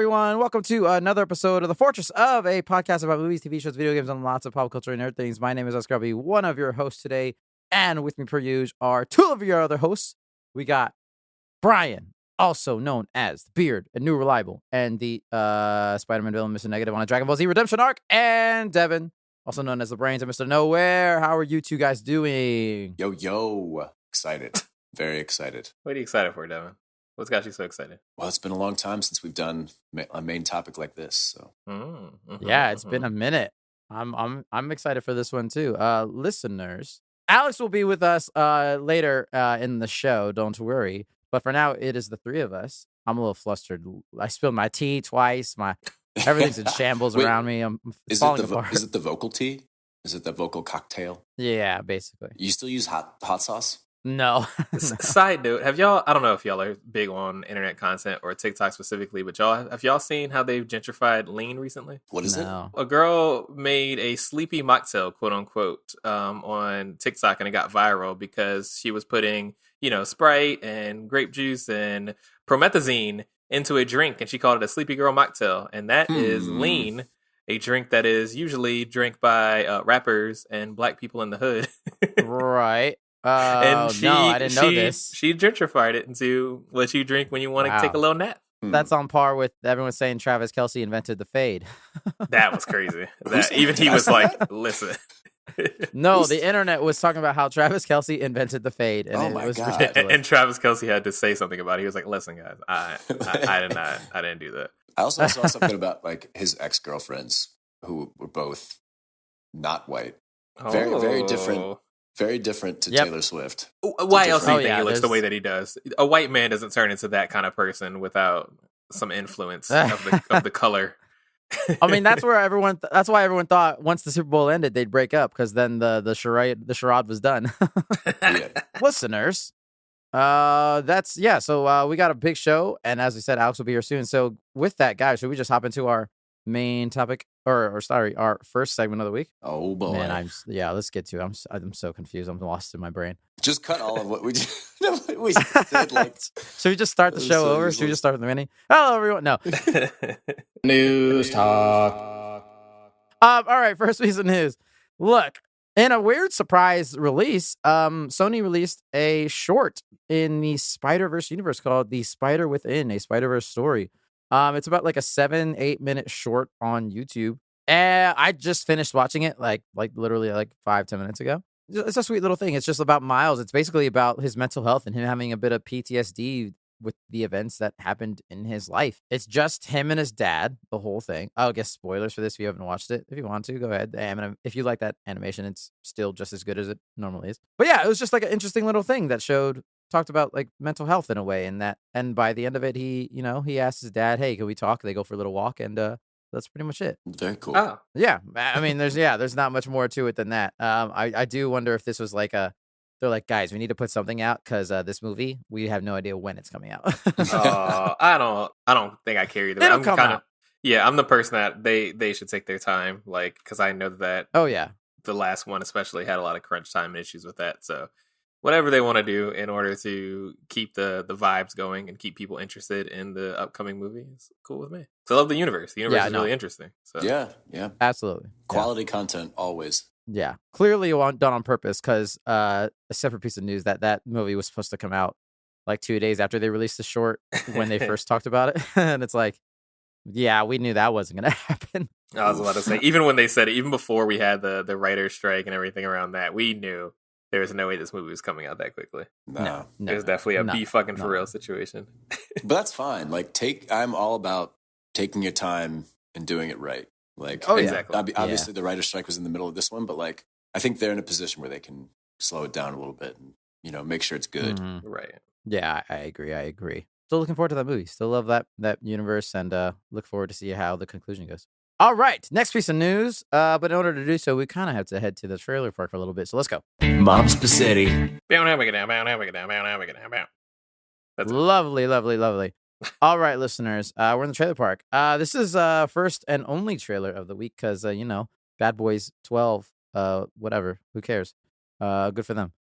everyone. Welcome to another episode of the Fourtress, of a podcast about movies, TV shows, video games, and lots of pop culture and nerd things. My name is Oscar. I'll be one of your hosts today, and with me per usual are two of your other hosts. We got Brian, also known as the Beard, a new reliable, and the Spider-Man villain, Mr. Negative, on a Dragon Ball Z Redemption arc, and Devin, also known as the Brains and Mr. Nowhere. How are you two guys doing? Yo, excited, very excited. What are you excited for, Devin? What's got you so excited? Well, it's been a long time since we've done a main topic like this. So Yeah, it's been a minute. I'm excited for this one too. Listeners, Alex will be with us later in the show. Don't worry. But for now, it is the three of us. I'm a little flustered. I spilled my tea twice. Everything's in shambles around me. I'm falling apart. Is it the vocal tea? Is it the vocal cocktail? Yeah, basically. You still use hot sauce? No. Side note, have y'all, I don't know if y'all are big on internet content or TikTok specifically, but have y'all seen how they've gentrified lean recently? What is it? A girl made a sleepy mocktail, quote unquote, on TikTok, and it got viral because she was putting, Sprite and grape juice and promethazine into a drink, and she called it a sleepy girl mocktail. And that is lean, a drink that is usually drank by rappers and black people in the hood. Right. And no, I didn't know this. She gentrified it into what you drink when you want to take a little nap. That's on par with everyone saying Travis Kelce invented the fade. That was crazy. Even he was like, listen. No, the internet was talking about how Travis Kelce invented the fade. And it was ridiculous. And Travis Kelce had to say something about it. He was like, listen, guys, I didn't do that. I also saw something about like his ex-girlfriends who were both not white. Very different. Very different to Taylor Swift. Why else do you think he looks the way that he does? A white man doesn't turn into that kind of person without some influence of the color. I mean, that's why everyone thought once the Super Bowl ended, they'd break up because then the charade was done. Listeners, so we got a big show, and as we said, Alex will be here soon. So with that, guys, should we just hop into our main topic, or our first segment of the week? Oh boy, man, let's get to it. I'm so confused. I'm lost in my brain. Just cut all of what we we said. Like, should we just start the show over? Should we just start with the mini? Hello, everyone. No. News talk. All right, first piece of news. Look, in a weird surprise release, Sony released a short in the Spider-Verse universe called The Spider Within, a Spider-Verse story. It's about like a 7-8 minute short on YouTube. And I just finished watching it like literally 5-10 minutes ago. It's a sweet little thing. It's just about Miles. It's basically about his mental health and him having a bit of PTSD with the events that happened in his life. It's just him and his dad, the whole thing. I guess spoilers for this if you haven't watched it. If you want to, go ahead. If you like that animation, it's still just as good as it normally is. But yeah, it was just like an interesting little thing that talked about like mental health in a way, and by the end of it, he asked his dad, "Hey, can we talk?" They go for a little walk, and that's pretty much it. Very cool. Oh. Yeah, I mean, there's not much more to it than that. I do wonder if this was like they're like, guys, we need to put something out because this movie, we have no idea when it's coming out. I don't think I care either. It'll come out. Yeah, I'm the person that they should take their time, like, because I know that. Oh yeah, the last one especially had a lot of crunch time issues with that, so. Whatever they want to do in order to keep the vibes going and keep people interested in the upcoming movie is cool with me. So I love the universe. The universe is really interesting. So. Yeah. Absolutely. Quality content, always. Yeah. Clearly done on purpose because a separate piece of news that movie was supposed to come out like 2 days after they released the short when they first talked about it. And it's like, yeah, we knew that wasn't going to happen. I was about to say, even when they said it, even before we had the writer's strike and everything around that, we knew there was no way this movie was coming out that quickly. No. It was definitely a be fucking for real situation. But that's fine. Like, I'm all about taking your time and doing it right. Like, exactly. Obviously, the writer's strike was in the middle of this one, but like, I think they're in a position where they can slow it down a little bit and make sure it's good. Mm-hmm. Right. Yeah, I agree. Still looking forward to that movie. Still love that universe, and look forward to see how the conclusion goes. All right, next piece of news. But in order to do so, we kind of have to head to the trailer park for a little bit. So let's go. Mom's Spaghetti. That's lovely. All right, listeners, we're in the trailer park. This is first and only trailer of the week because Bad Boys 12. Whatever. Who cares? Good for them.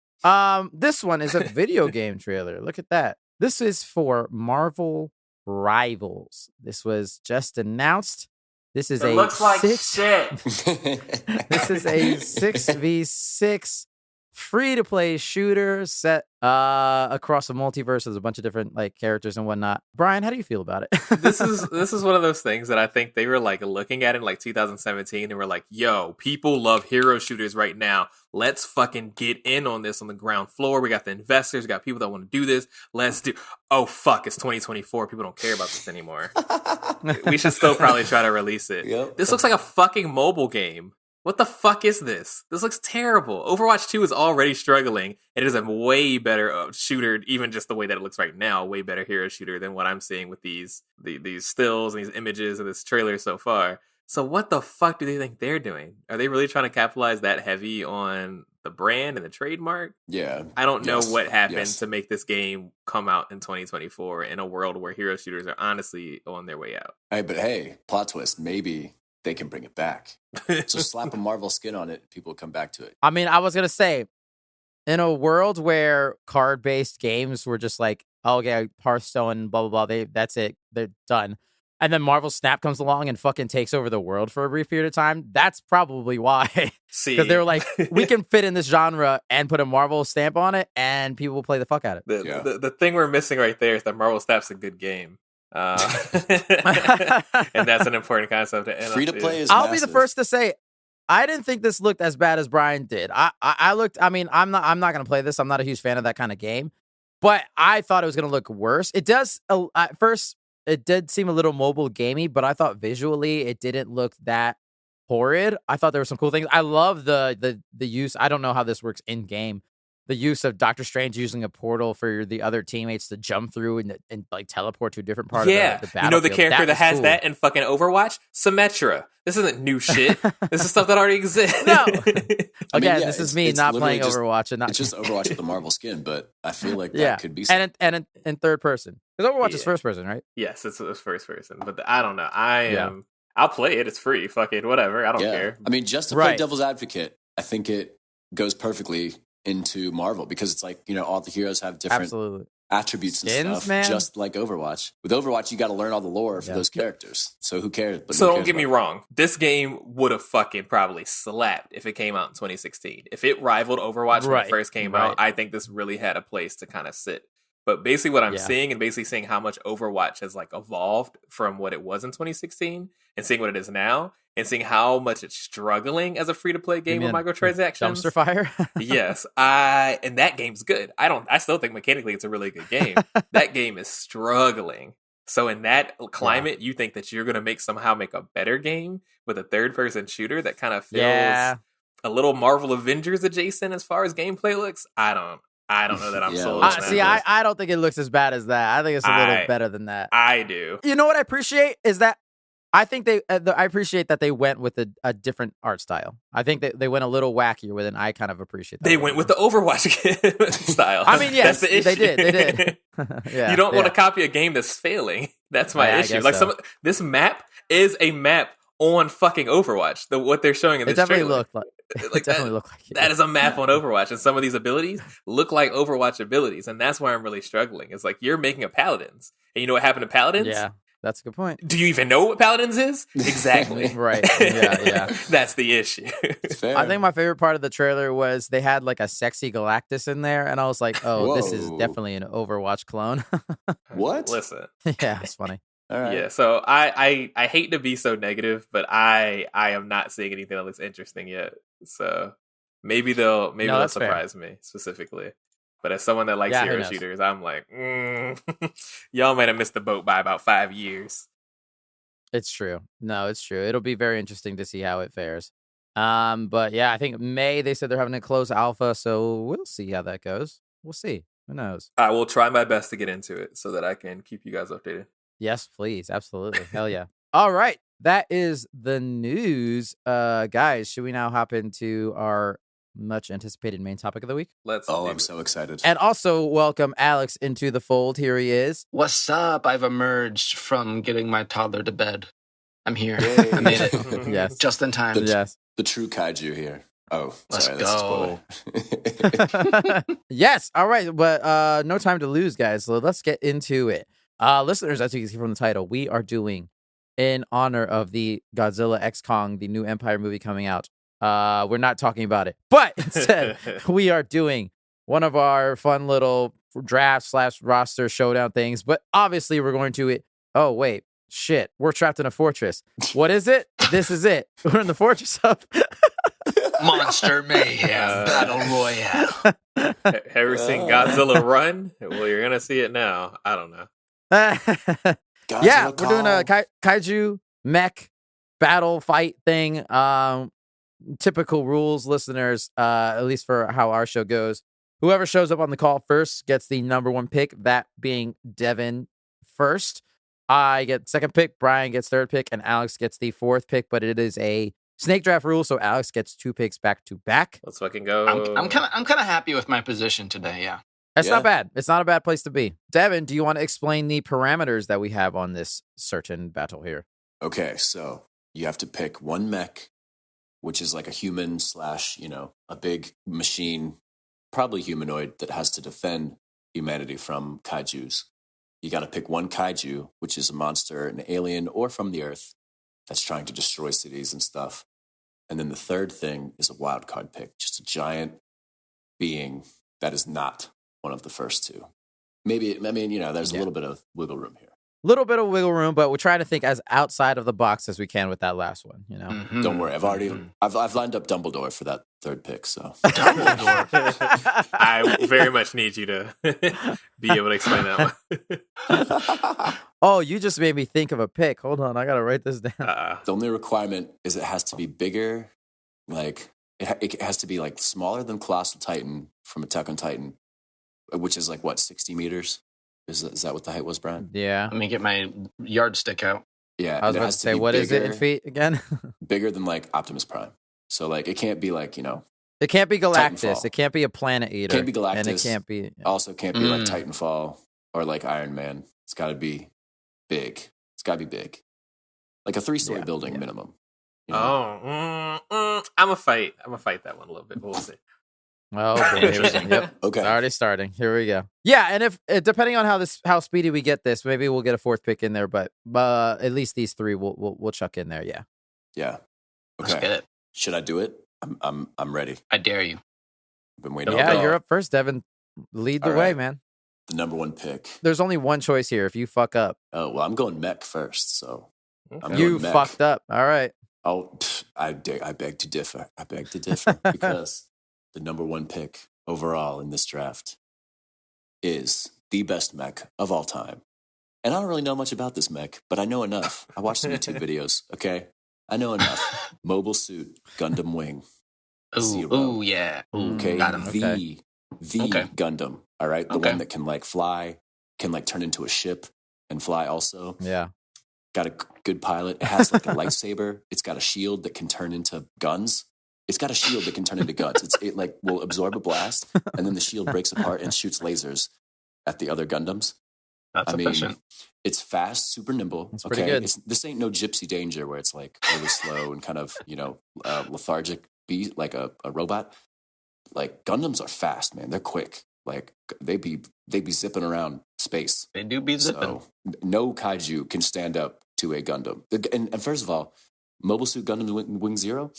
This one is a video game trailer. Look at that. This is for Marvel Rivals. This was just announced. This is It looks like shit. This is a 6v6 free-to-play shooter set across a multiverse. There's a bunch of different like characters and whatnot. Brian, how do you feel about it? This is one of those things that I think they were like looking at in like 2017 and were like, yo, people love hero shooters right now. Let's fucking get in on this on the ground floor. We got the investors, we got people that want to do this. Let's do. Oh fuck, it's 2024. People don't care about this anymore. We should still probably try to release it. Yep. This looks like a fucking mobile game. What the fuck is this? This looks terrible. Overwatch 2 is already struggling. It is a way better shooter, even just the way that it looks right now, way better hero shooter than what I'm seeing with these stills and these images and this trailer so far. So what the fuck do they think they're doing? Are they really trying to capitalize that heavy on the brand and the trademark? Yeah. I don't know what happened to make this game come out in 2024 in a world where hero shooters are honestly on their way out. Hey, but hey, plot twist, maybe they can bring it back. So slap a Marvel skin on it, people will come back to it. I mean, I was gonna say, in a world where card-based games were just like, oh, okay, Hearthstone, blah blah blah, that's it, they're done. And then Marvel Snap comes along and fucking takes over the world for a brief period of time. That's probably why. Because they were like, we can fit in this genre and put a Marvel stamp on it, and people will play the fuck out of it. The thing we're missing right there is that Marvel Snap's a good game. And that's an important concept to end Free to play is I'll massive. be the first to say, I didn't think this looked as bad as Brian did. I looked. I mean, I'm not going to play this. I'm not a huge fan of that kind of game, but I thought it was going to look worse. It does. At first, it did seem a little mobile gamey, but I thought visually it didn't look that horrid. I thought there were some cool things. I love the use. I don't know how this works in game. The use of Doctor Strange using a portal for the other teammates to jump through and like teleport to a different part of the battlefield. You know the character that has cool. that in fucking Overwatch? Symmetra. This isn't new shit. This is stuff that already exists. No. Again, this is me not playing Overwatch. And not it's just Overwatch with the Marvel skin, but I feel like that could be something. And in third person. Because Overwatch is first person, right? Yes, it's first person. But I don't know. I'll play it. It's free. Fuck it. Whatever. I don't care. I mean, just to play devil's advocate, I think it goes perfectly into Marvel because it's like, you know, all the heroes have different attributes and stuff, man. Just like Overwatch. With Overwatch, you got to learn all the lore for those characters. So who cares? But so don't get me wrong. This game would have fucking probably slapped if it came out in 2016. If it rivaled Overwatch when it first came out, I think this really had a place to kind of sit. But basically what I'm seeing and basically seeing how much Overwatch has like evolved from what it was in 2016 and seeing what it is now and seeing how much it's struggling as a free-to-play game with microtransactions. Dumpster fire? Yes. And that game's good. I still think mechanically it's a really good game. That game is struggling. So in that climate, you think that you're going to somehow make a better game with a third-person shooter that kind of feels a little Marvel Avengers adjacent as far as gameplay looks? I don't know that I'm sold on that. See, I don't think it looks as bad as that. I think it's a little better than that. I do. You know what I appreciate is that I think I appreciate that they went with a different art style. I think that they went a little wackier with it, and I kind of appreciate that. They went with the Overwatch style. I mean, yes, that's the issue. They did. You don't want to copy a game that's failing. That's my issue. Like this map is a map on fucking Overwatch. What they're showing in this trailer. It definitely looked like it. That is a map on Overwatch, and some of these abilities look like Overwatch abilities, and that's where I'm really struggling. It's like you're making a Paladins, and you know what happened to Paladins? Yeah, that's a good point. Do you even know what Paladins is? Exactly. Right. Yeah. That's the issue. I think my favorite part of the trailer was they had like a sexy Galactus in there, and I was like, oh, this is definitely an Overwatch clone. What? Listen. Yeah, it's funny. All right. Yeah, so I hate to be so negative, but I am not seeing anything that looks interesting yet. So maybe they'll surprise me specifically. But as someone that likes hero shooters, I'm like, y'all might have missed the boat by about 5 years. It's true. No, it's true. It'll be very interesting to see how it fares. But yeah, I think May, they said they're having a close alpha, so we'll see how that goes. We'll see. Who knows? I will try my best to get into it so that I can keep you guys updated. Yes, please. Absolutely. Hell yeah. All right. That is the news. Guys, should we now hop into our much anticipated main topic of the week? I'm so excited. And also welcome Alex into the fold. Here he is. What's up? I've emerged from getting my toddler to bed. I'm here. I made it. Yes. Just in time. The true Kajiu here. Oh, let's sorry, go. That's a spoiler. Yes. All right. But no time to lose, guys. So let's get into it. Listeners, as you can see from the title, we are doing, in honor of the Godzilla X Kong, the new Empire movie coming out. We're not talking about it, but instead we are doing one of our fun little draft/roster showdown things. But obviously we're going to it. Oh, wait. Shit. We're trapped in a fortress. What is it? This is it. We're in the fortress of Monster Mayhem Battle Royale. Have you seen Godzilla Run? Well, you're going to see it now. I don't know. Yeah, we're doing a Kaiju Mech battle fight thing. Typical rules, listeners, at least for how our show goes. Whoever shows up on the call first gets the number one pick, that being Devin first. I get second pick, Brian gets third pick, and Alex gets the fourth pick, but it is a snake draft rule, so Alex gets 2 picks back to back. Let's fucking go. I'm kind of happy with my position today, yeah. That's not bad. It's not a bad place to be. Devin, do you want to explain the parameters that we have on this certain battle here? Okay, so you have to pick one mech, which is like a human / a big machine, probably humanoid, that has to defend humanity from kaijus. You got to pick one kaiju, which is a monster, an alien, or from the earth that's trying to destroy cities and stuff. And then the third thing is a wild card pick, just a giant being that is not one of the first two. Maybe, there's a little bit of wiggle room here. Little bit of wiggle room, but we're trying to think as outside of the box as we can with that last one, Mm-hmm. Don't worry, I've lined up Dumbledore for that third pick, so. Dumbledore. I very much need you to be able to explain that one. Oh, you just made me think of a pick. Hold on, I gotta write this down. The only requirement is it has to be bigger, like it has to be like smaller than Colossal Titan from Attack on Titan, which is like what, 60 meters? Is that what the height was, Brian? Yeah. Let me get my yardstick out. Yeah. I was about to say, what is it in feet again? Bigger than like Optimus Prime. So like it can't be like, it can't be Galactus. Titanfall. It can't be a planet eater. It can't be Galactus. And it can't be. Also can't be like Titanfall or like Iron Man. It's got to be big. It's got to be big. Like a 3-story building minimum. I'm a fight that one a little bit. We'll see. Oh boy! Yep. Okay. It's already starting. Here we go. Yeah, and if depending on how speedy we get this, maybe we'll get a fourth pick in there. But at least these 3 we'll chuck in there. Yeah. Yeah. Okay. Let's get it. Should I do it? I'm ready. I dare you. I've been waiting. Yeah, you're up first, Devin. Lead the way, man. The number one pick. There's only one choice here. If you fuck up. Oh well, I'm going Mech first. So you fucked up. All right. Oh, I beg to differ. Because the number one pick overall in this draft is the best mech of all time. And I don't really know much about this mech, but I know enough. I watched some YouTube videos, okay? I know enough. Mobile Suit Gundam Wing. Ooh, yeah. Ooh, okay, got him. the Gundam, all right? The one that can like fly, can like turn into a ship and fly also. Yeah. Got a good pilot. It has like a lightsaber. It's got a shield that can turn into guns. It's got a shield that can turn into guns. It like will absorb a blast, and then the shield breaks apart and shoots lasers at the other Gundams. That's efficient. It's fast, super nimble. It's pretty good. This ain't no Gypsy Danger where it's like really slow and kind of lethargic, like a robot. Like Gundams are fast, man. They're quick. Like they be zipping around space. They do be zipping. So no kaiju can stand up to a Gundam. And first of all, Mobile Suit Gundam Wing Zero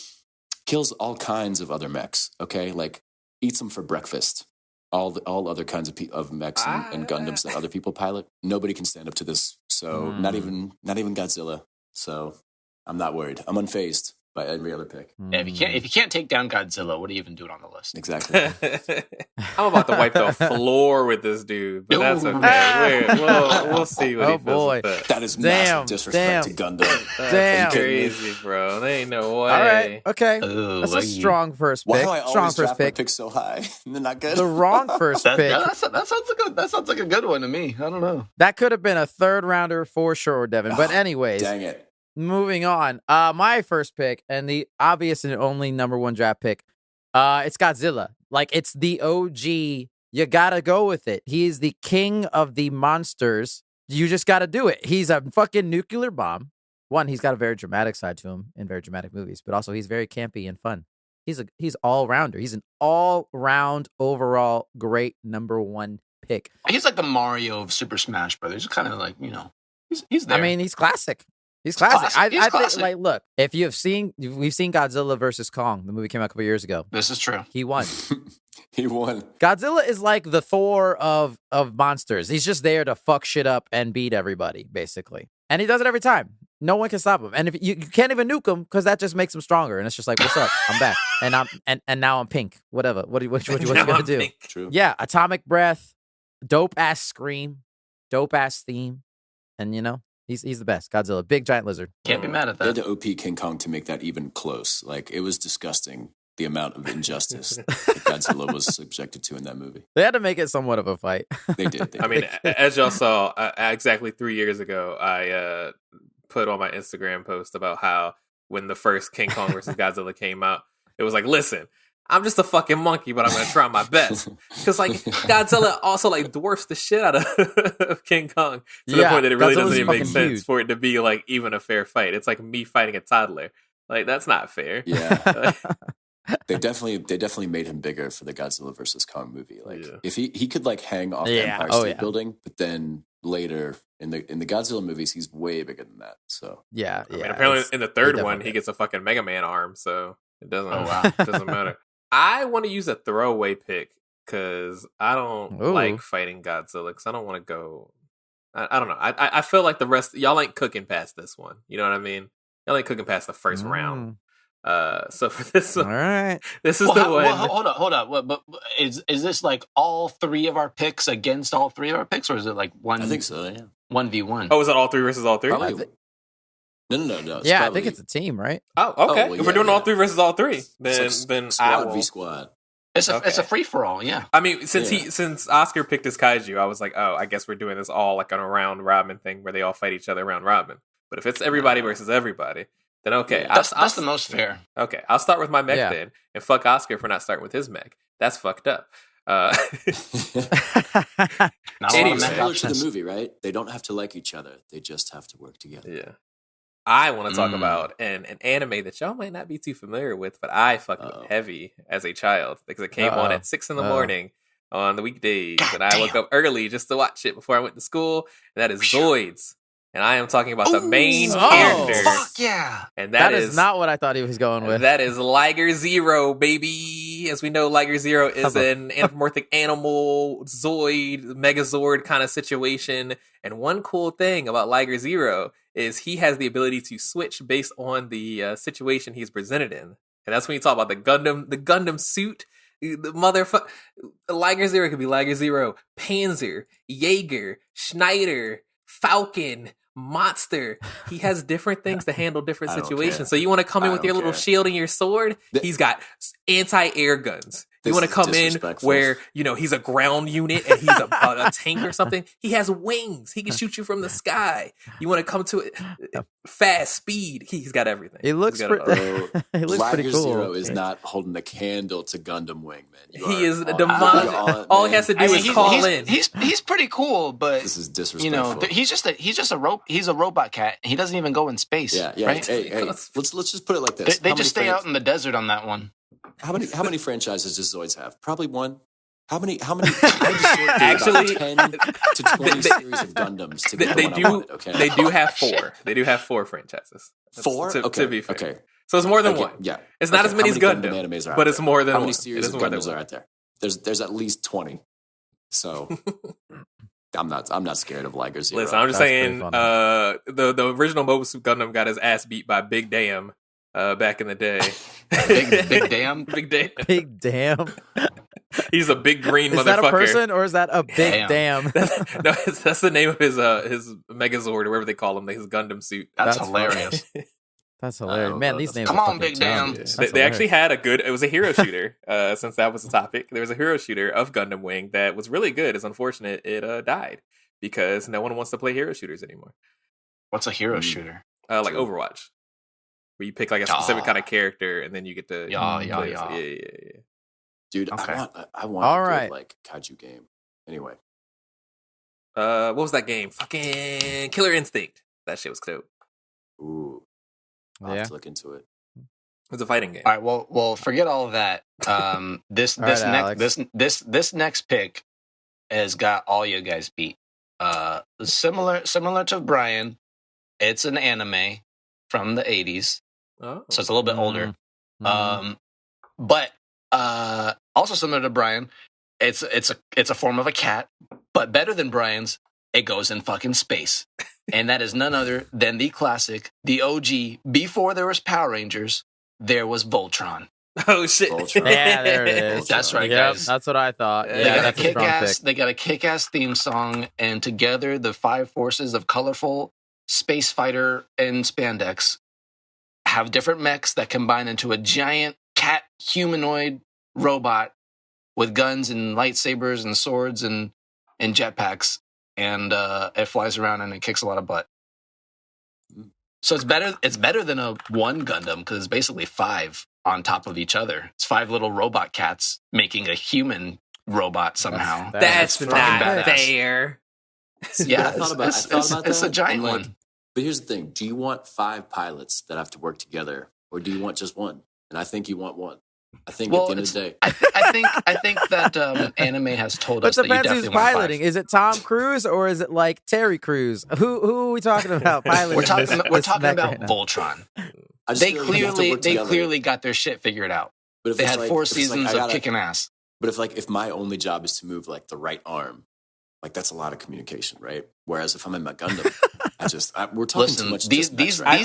kills all kinds of other mechs, okay? Like, eats them for breakfast. All other kinds of mechs and Gundams that other people pilot. Nobody can stand up to this. So not even Godzilla. So I'm not worried. I'm unfazed by every other pick. Yeah, if you can't take down Godzilla, what are you even doing on the list? Exactly. I'm about to wipe the floor with this dude, but that's okay. We'll see what he feels with that is massive disrespect to Gundam. That's crazy, bro. There ain't no way. All right, okay. That's a strong first pick. Why do I always draft my picks so high? They're not good. The wrong first pick. That sounds like a good one to me. I don't know. That could have been a third rounder for sure, Devin. But anyways. Dang it. Moving on, my first pick and the obvious and only number one draft pick, it's Godzilla. Like, it's the OG. You gotta go with it. He's the king of the monsters. You just gotta do it. He's a fucking nuclear bomb. One, he's got a very dramatic side to him in very dramatic movies, but also he's very campy and fun. He's all rounder. He's an all round overall great number one pick. He's like the Mario of Super Smash Brothers. He's kind of like, he's there. I mean, he's classic. He's classic. I think, like, look, if we've seen Godzilla versus Kong, the movie came out a couple years ago. This is true. He won. He won. Godzilla is like the Thor of monsters. He's just there to fuck shit up and beat everybody, basically. And he does it every time. No one can stop him. And if you can't even nuke him, because that just makes him stronger. And it's just like, what's up? I'm back. And now I'm pink. Whatever. What you gonna do? Pink. True. Yeah, atomic breath, dope ass scream, dope ass theme, and he's the best. Godzilla, big giant lizard. Can't be mad at They had that. to OP King Kong to make that even close. Like, it was disgusting, the amount of injustice that Godzilla was subjected to in that movie. They had to make it somewhat of a fight. They did. I mean, as y'all saw, exactly 3 years ago, I put on my Instagram post about how when the first King Kong versus Godzilla came out, it was like, listen, I'm just a fucking monkey, but I'm going to try my best. Because, like, Godzilla also, like, dwarfs the shit out of King Kong to the point that it really doesn't even make sense for it to be, like, even a fair fight. It's like me fighting a toddler. Like, that's not fair. Yeah. They definitely made him bigger for the Godzilla versus Kong movie. Like, if he could, like, hang off the Empire State Building, but then later in the Godzilla movies, he's way bigger than that. So yeah. I mean, apparently in the third one, he gets a fucking Mega Man arm, so it doesn't. It doesn't matter. I want to use a throwaway pick because I don't like fighting Godzilla. Because I don't want to go. I don't know. I feel like the rest y'all ain't cooking past this one. You know what I mean? Y'all ain't cooking past the first round. So for this one, all right, this is the one. Hold up. But is this like all three of our picks against all three of our picks, or is it like one? I think so. Yeah. 1v1. Oh, is it all three versus all three? Probably. No. Yeah, I think it's a team, right? Oh, okay. If we're doing all three versus all three, then squad v squad. It's a free for all. Yeah. I mean, since Oscar picked his kaiju, I was like, oh, I guess we're doing this all like on a round robin thing where they all fight each other round robin. But if it's everybody versus everybody, then okay. That's the most fair. Okay, I'll start with my mech then, and fuck Oscar for not starting with his mech. That's fucked up. Anyway, similar to the movie, right? They don't have to like each other; they just have to work together. Yeah. I want to talk about an anime that y'all might not be too familiar with, but I fucking heavy as a child because it came on at 6 a.m. on the weekdays, and I woke up early just to watch it before I went to school. And that is Zoids. And I am talking about the main character. Fuck yeah. And that is not what I thought he was going with. That is Liger Zero, baby. As we know, Liger Zero is an anthropomorphic animal, Zoid, Megazord kind of situation. And one cool thing about Liger Zero is he has the ability to switch based on the situation he's presented in. And that's when you talk about the Gundam suit. The motherfucker. Liger Zero could be Liger Zero, Panzer, Jaeger, Schneider, Falcon, Monster. He has different things to handle different situations. So you want to come in with your little shield and your sword? He's got anti-air guns. You want to come in where, he's a ground unit and he's a tank or something? He has wings. He can shoot you from the sky. You want to come to it fast, speed. He's got everything. He looks pretty cool. Zero is not holding a candle to Gundam Wing, man. He is a demonic. All he has to do is call in. He's pretty cool, but this is disrespectful. He's a robot cat. He doesn't even go in space. Yeah. Right? Hey, let's just put it like this. They just stay out in the desert on that one. How many franchises does Zoids have? Probably one. How many actually 10 to 20 series of Gundams to get they do have 4. They do have 4 franchises. 4? To be fair. Okay. So it's more than one. Yeah. It's not as many as Gundam animes are but it's more than How one. many series of Gundams are out there? There's at least 20. So I'm not scared of Liger Zero. Listen, I'm just saying the original Mobile Suit Gundam got his ass beat by Big Damn back in the day. Big Damn? Big Damn. Big Damn. He's a big green motherfucker. Is that a person or is that a big damn? No, that's the name of his Megazord or whatever they call him, his Gundam suit. That's hilarious. That's hilarious. Man, these names come on, Big Damn. They actually had it was a hero shooter, since that was the topic. There was a hero shooter of Gundam Wing that was really good. It's unfortunate it died because no one wants to play hero shooters anymore. What's a hero shooter? Like Overwatch. Where you pick like a specific kind of character and then you get to yeah. Dude, okay. I want a good, like Kajiu game. Anyway. What was that game? Fucking Killer Instinct. That shit was dope. Ooh. I'll have to look into it. It's a fighting game. All right, well, forget all of that. This next pick, has got all you guys beat. Similar to Brian, it's an anime from the 80s, so it's a little bit older. But also similar to Brian, it's a form of a cat, but better than Brian's. It goes in fucking space, and that is none other than the classic, the OG. Before there was Power Rangers, there was Voltron. Oh shit! Voltron. Yeah, there it is. That's right, guys. That's what I thought. Yeah, they got a kick-ass theme song, and together the 5 forces of colorful space fighter and spandex have different mechs that combine into a giant cat humanoid robot with guns and lightsabers and swords and jetpacks, and it flies around and it kicks a lot of butt. So it's better than a one Gundam, because it's basically 5 on top of each other. It's 5 little robot cats making a human robot somehow. That's not fair. Yeah, I thought about that. It's a giant one. But here's the thing: do you want 5 pilots that have to work together, or do you want just one? And I think you want one. I think at the end of the day, I think that anime has told us that you definitely who's piloting. Is it Tom Cruise or is it like Terry Crews? Who are we talking about piloting? We're talking about right Voltron. They clearly got their shit figured out. But they had 4 seasons of kicking ass. But if my only job is to move like the right arm, like that's a lot of communication, right? Whereas if I'm in my Gundam, we're talking too much. These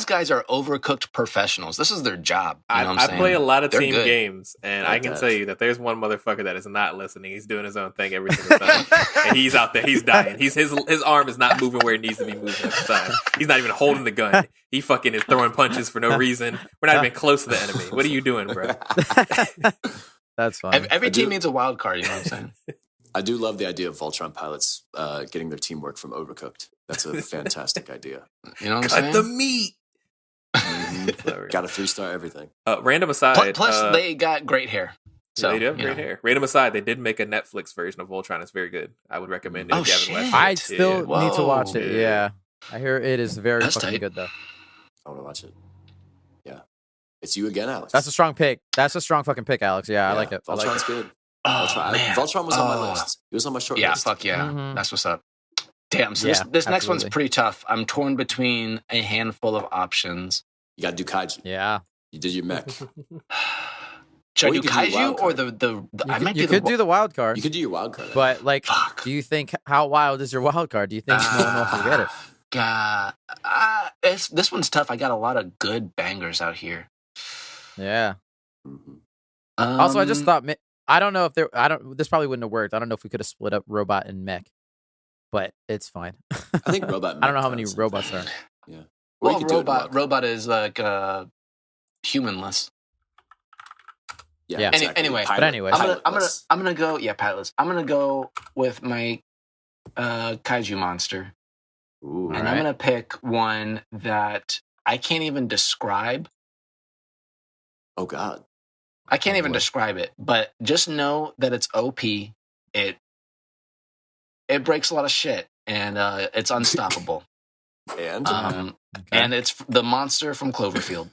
guys are overcooked professionals. This is their job. I play a lot of team games, and I can tell you that there's one motherfucker that is not listening. He's doing his own thing every single time, and he's out there. He's dying. His arm is not moving where it needs to be moving at the time. He's not even holding the gun. He fucking is throwing punches for no reason. We're not even close to the enemy. What are you doing, bro? That's fine. Every team needs a wild card. You know what I'm saying? I do love the idea of Voltron pilots getting their teamwork from Overcooked. That's a fantastic idea. You know what I'm saying? Cut the meat. Got a 3-star everything. Random aside. Plus, they got great hair. So, they do have great hair. Random aside, they did make a Netflix version of Voltron. It's very good. I would recommend it if you haven't watched it. I still need to watch it. Yeah. I hear it is very fucking good, though. I want to watch it. Yeah. It's you again, Alex. That's a strong pick. That's a strong fucking pick, Alex. Yeah, I like it. Voltron's good. Oh, man. Voltron was on my list. It was on my short list. Yeah, fuck yeah. Mm-hmm. That's what's up. Damn, so this next one's pretty tough. I'm torn between a handful of options. You gotta do Kajiu. Yeah. You did your Mech. Should I do Kajiu or the you could do the wild card. You could do your wild card. But, like, do you think, how wild is your wild card? Do you think no one else will get it? God, this one's tough. I got a lot of good bangers out here. Yeah. Also, I just thought... I don't know if this probably wouldn't have worked. I don't know if we could have split up robot and mech, but it's fine. I think robot. I don't know how many robots are. Yeah. Well, robot is like humanless. Yeah. Exactly. Anyway, I'm gonna go. Yeah, pilotless. I'm gonna go with my kaiju monster, Ooh, and I'm gonna pick one that I can't even describe. Oh God. I can't even describe it, but just know that it's OP. It breaks a lot of shit, and it's unstoppable. And and it's the monster from Cloverfield.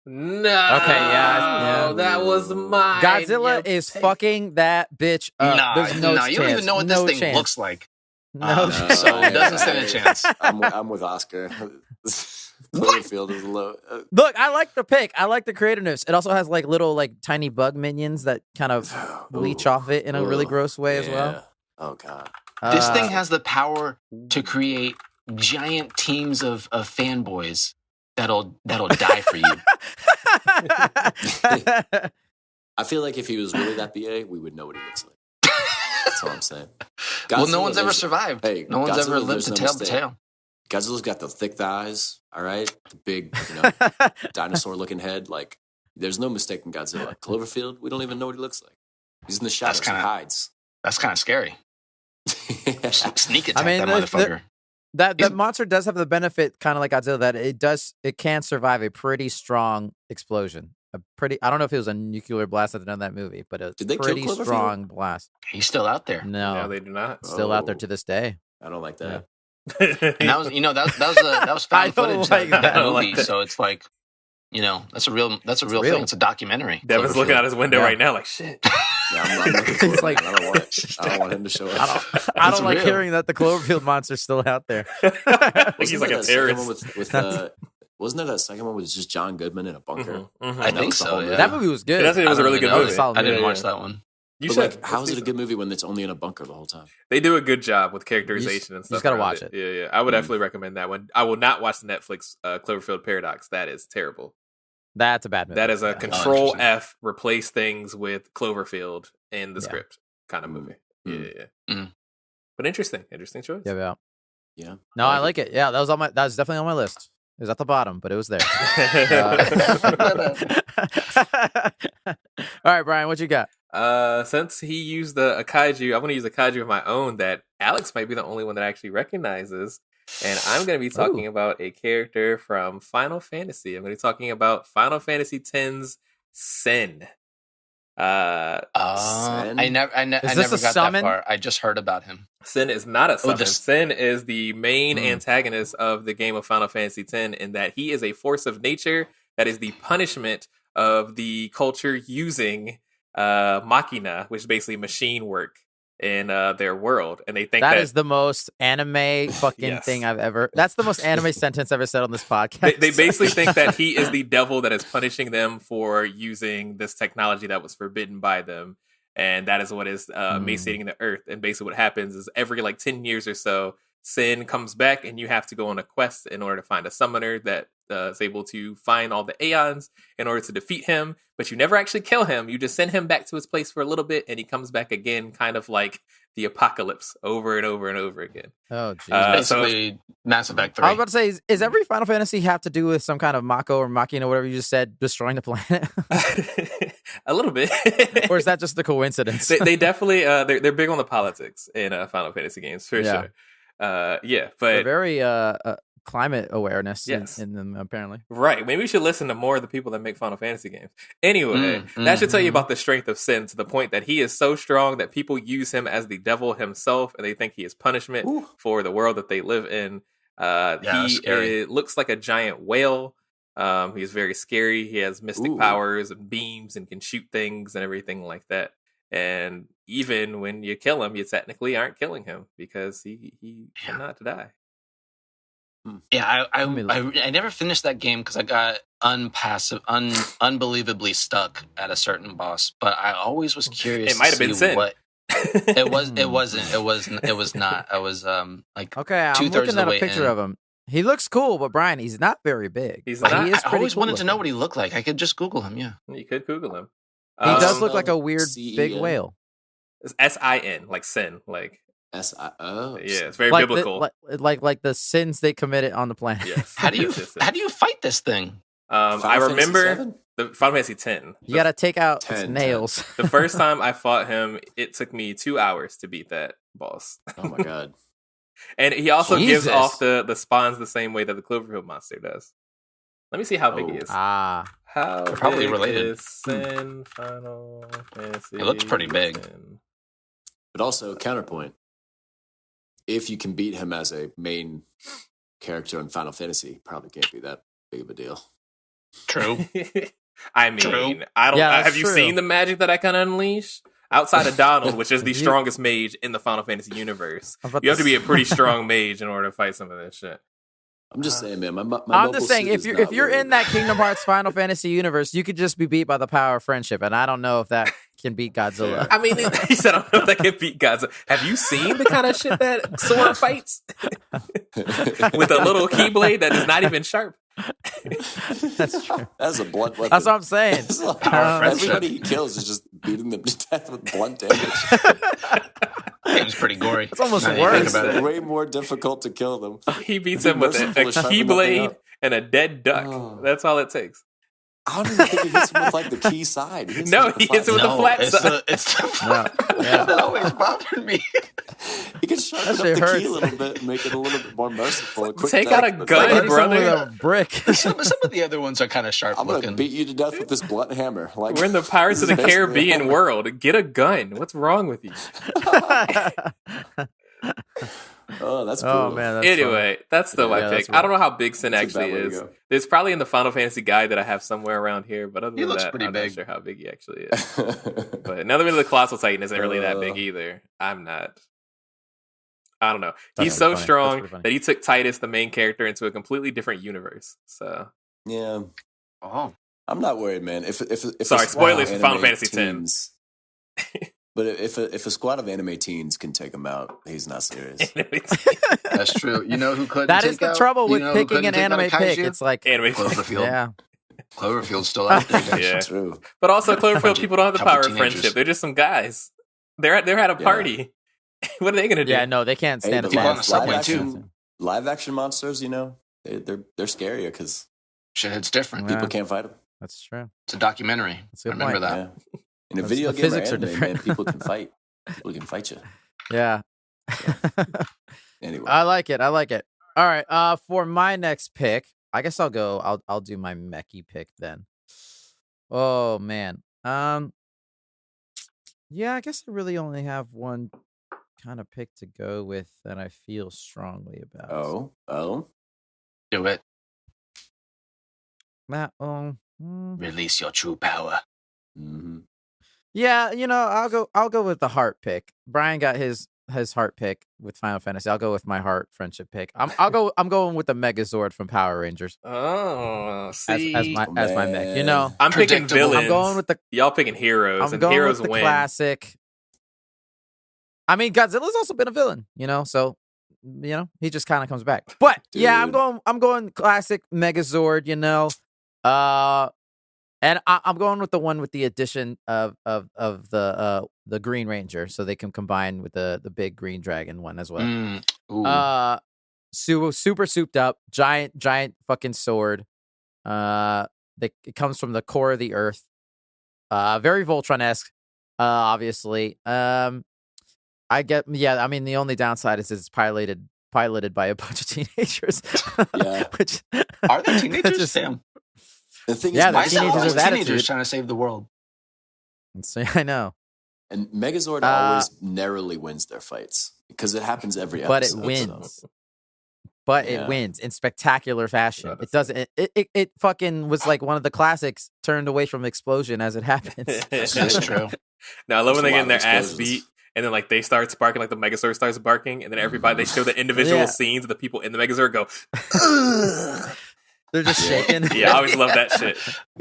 No. Okay, yeah. That was mine. Godzilla is fucking that bitch up. Nah, There's no chance. You don't even know what this thing looks like. No, so it doesn't stand a chance. I'm with Oscar. Cloverfield is low. Look, I like the pick. I like the creativeness. It also has like little like tiny bug minions that kind of leech off it in a really gross way as well. Oh God. This thing has the power to create giant teams of fanboys that'll die for you. I feel like if he was really that BA, we would know what he looks like. That's all I'm saying. Well, no one's ever survived. Hey, no one's ever lived to tell the tale. Godzilla's got the thick thighs, all right? The big, dinosaur-looking head. Like, there's no mistaking Godzilla. Cloverfield, we don't even know what he looks like. He's in the shadows. He hides. That's kind of scary. Sneak attack that motherfucker. That monster does have the benefit, kind of like Godzilla, that it can survive a pretty strong explosion. I don't know if it was a nuclear blast at the end of that movie, but a pretty strong blast. He's still out there. No, they do not. Still out there to this day. I don't like that. Yeah. And that was found footage like that movie, so it's like You know, that's a real thing. It's a documentary. Devin's looking out his window right now like, shit. Yeah, I'm looking for it, like, I don't want him to show up. I don't like hearing that the Cloverfield monster's still out there. He's like a terrorist. Wasn't there that second one with just John Goodman in a bunker? I think so. Yeah. That movie was good. It was a really good movie. I didn't watch that one. You said, how is it a good movie when it's only in a bunker the whole time? They do a good job with characterization and stuff. You just gotta watch it. Yeah. I would definitely recommend that one. I will not watch the Netflix Cloverfield Paradox. That is terrible. That's a bad movie. That is a Control F, replace things with Cloverfield in the script kind of movie. Yeah. But interesting choice. Yeah. No, I like it. Yeah, that was definitely on my list. It was at the bottom, but it was there. All right, Brian, what you got? Since he used a kaiju, I'm going to use a kaiju of my own that Alex might be the only one that actually recognizes. And I'm going to be talking about a character from Final Fantasy. I'm going to be talking about Final Fantasy X's Sin. I never got that far. I just heard about him. Sin is not a summon. Sin is the main antagonist of the game of Final Fantasy X in that he is a force of nature that is the punishment of the culture using machina, which is basically machine work in their world. And they think that is the most anime fucking thing I've ever... That's the most anime sentence I've ever said on this podcast. They basically think that he is the devil that is punishing them for using this technology that was forbidden by them. And that is what is emaciating the earth. And basically what happens is every 10 years or so, Sin comes back and you have to go on a quest in order to find a summoner that is able to find all the Aeons in order to defeat him. But you never actually kill him. You just send him back to his place for a little bit and he comes back again, kind of like the apocalypse over and over and over again. Oh, geez. Basically Mass Effect 3. I was about to say, is every Final Fantasy have to do with some kind of Mako or Machina, whatever you just said, destroying the planet? A little bit. Or is that just a coincidence? They definitely, they're big on the politics in Final Fantasy games, for sure. But they're very climate awareness in them, apparently. Right. Maybe we should listen to more of the people that make Final Fantasy games. Anyway, that should tell you about the strength of Sin, to the point that he is so strong that people use him as the devil himself, and they think he is punishment for the world that they live in. He looks like a giant whale. He's very scary. He has mystic powers and beams and can shoot things and everything like that. And even when you kill him, you technically aren't killing him because he cannot die. Yeah, I never finished that game because I got unbelievably stuck at a certain boss. But I always was curious. It might have been Sin. It wasn't. It was not. I was okay. I'm looking at a picture of him. He looks cool, but Brian, he's not very big. He's not. I always wanted to know what he looked like. I could just Google him. Yeah, you could Google him. He does look like a weird big whale. It's S-I-N, like sin, like S-I-O. Yeah, it's very biblical. Like the sins they committed on the planet. Yes. How do you fight this thing? I remember the Final Fantasy X. You got to take out its nails. The first time I fought him, it took me 2 hours to beat that boss. Oh my god! And he also gives off the spawns the same way that the Cloverfield monster does. Let me see how big he is. How they're probably big related. Is Sin Final Fantasy? It looks pretty big. But also, counterpoint. If you can beat him as a main character in Final Fantasy, probably can't be that big of a deal. True. I mean, I don't. Have you seen the magic that I can unleash? Outside of Donald, which is the strongest mage in the Final Fantasy universe, you have to be a pretty strong mage in order to fight some of this shit. I'm just saying, man. I'm just saying, if you're in that Kingdom Hearts Final Fantasy universe, you could just be beat by the power of friendship, and I don't know if that can beat Godzilla. I mean, he said, I don't know if that can beat Godzilla. Have you seen the kind of shit that Sora fights with a little keyblade that is not even sharp? That's true. That's a blunt weapon. That's what I'm saying. Everybody he kills is just beating them to death with blunt damage. It's pretty gory. It's almost worse. It's way more difficult to kill them. He beats him with a keyblade and a dead duck. Oh. That's all it takes. I don't even think he hits him with like the key side. He hits him with the flat side. That always bothered me. He can sharpen up the key a little bit and make it a little bit more merciful. Take out a gun, brother. With a brick. Some of the other ones are kind of sharp looking. I'm going to beat you to death with this blunt hammer. Like, we're in the Pirates of the Caribbean world. Get a gun. What's wrong with you? Oh, that's brutal. Oh man. That's anyway, funny. that's still my pick. I don't know how big Sin That's actually is. It's probably in the Final Fantasy guide that I have somewhere around here, but other than that, I'm not sure how big he actually is. But Another One of the Colossal Titan isn't really that big either. I don't know. He's so strong that he took Titus, the main character, into a completely different universe. So yeah. Oh, I'm not worried, man. If sorry, spoilers for Final Fantasy X. But if a squad of anime teens can take him out, he's not serious. That's true. You know who couldn't? That is the trouble with picking an anime pick. It's like anime Cloverfield. Yeah. Cloverfield's still out there. Yeah, true. But also, Cloverfield people don't have the power of friendship. They're just some guys. They're at a party. What are they gonna do? Yeah, no, they can't stand a chance. Live action monsters, they're scarier because shit hits different. People can't fight them. That's true. It's a documentary. Remember that. Yeah. In a video game, physics are different. Man, people can fight. People can fight you. Yeah. Anyway, I like it. All right. For my next pick, I guess I'll go. I'll do my Mechy pick then. Oh man. Yeah, I guess I really only have one kind of pick to go with that I feel strongly about. Oh. Do it. Release your true power. Mm-hmm. Yeah, I'll go with the heart pick. Brian got his heart pick with Final Fantasy. I'll go with my heart friendship pick. I'm going with the Megazord from Power Rangers. Oh, see, as my mech. I'm picking villains. I'm going with y'all picking heroes. I'm going heroes with the win. classic. I mean, Godzilla's also been a villain, so he just kind of comes back. But dude. Yeah, I'm going classic Megazord. And I'm going with the one with the addition of the Green Ranger, so they can combine with the big green dragon one as well. Super souped up, giant fucking sword. It comes from the core of the earth. Very Voltron-esque, obviously. The only downside is it's piloted by a bunch of teenagers. Yeah. Which are they teenagers? Sam. The thing is, teenagers trying to save the world. I know. And Megazord always narrowly wins their fights because it happens every episode. But it wins. So. But it wins in spectacular fashion. It doesn't. It fucking was like one of the classics turned away from explosion as it happens. That's true. Now I love when they get in their ass beat. And then, they start sparking, the Megazord starts barking, and then everybody, they show the individual scenes of the people in the Megazord go, they're just shaking. Yeah, I always love that shit.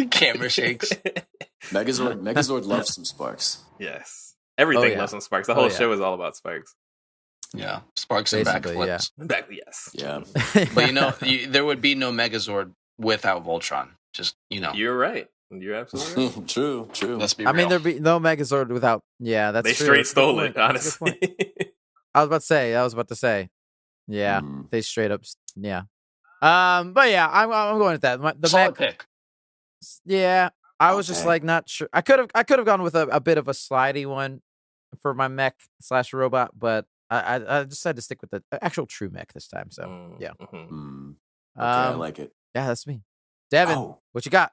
Camera shakes. Megazord loves some sparks. Yes. Everything loves some sparks. The whole show is all about sparks. Yeah. Sparks and backflips. Yes. Yeah. But, there would be no Megazord without Voltron. Just, You're right. You're absolutely right. True. Let's be real. I mean, there'd be no Megazord without. Yeah, that's they true. straight stole it. Honestly, I was about to say. Yeah, they straight up. Yeah. But yeah, I'm going with that. The solid pick. Yeah, I was just not sure. I could have gone with a bit of a slidey one for my mech / robot, but I decided to stick with the actual true mech this time. So yeah. Okay, I like it. Yeah, that's me. Devin, what you got?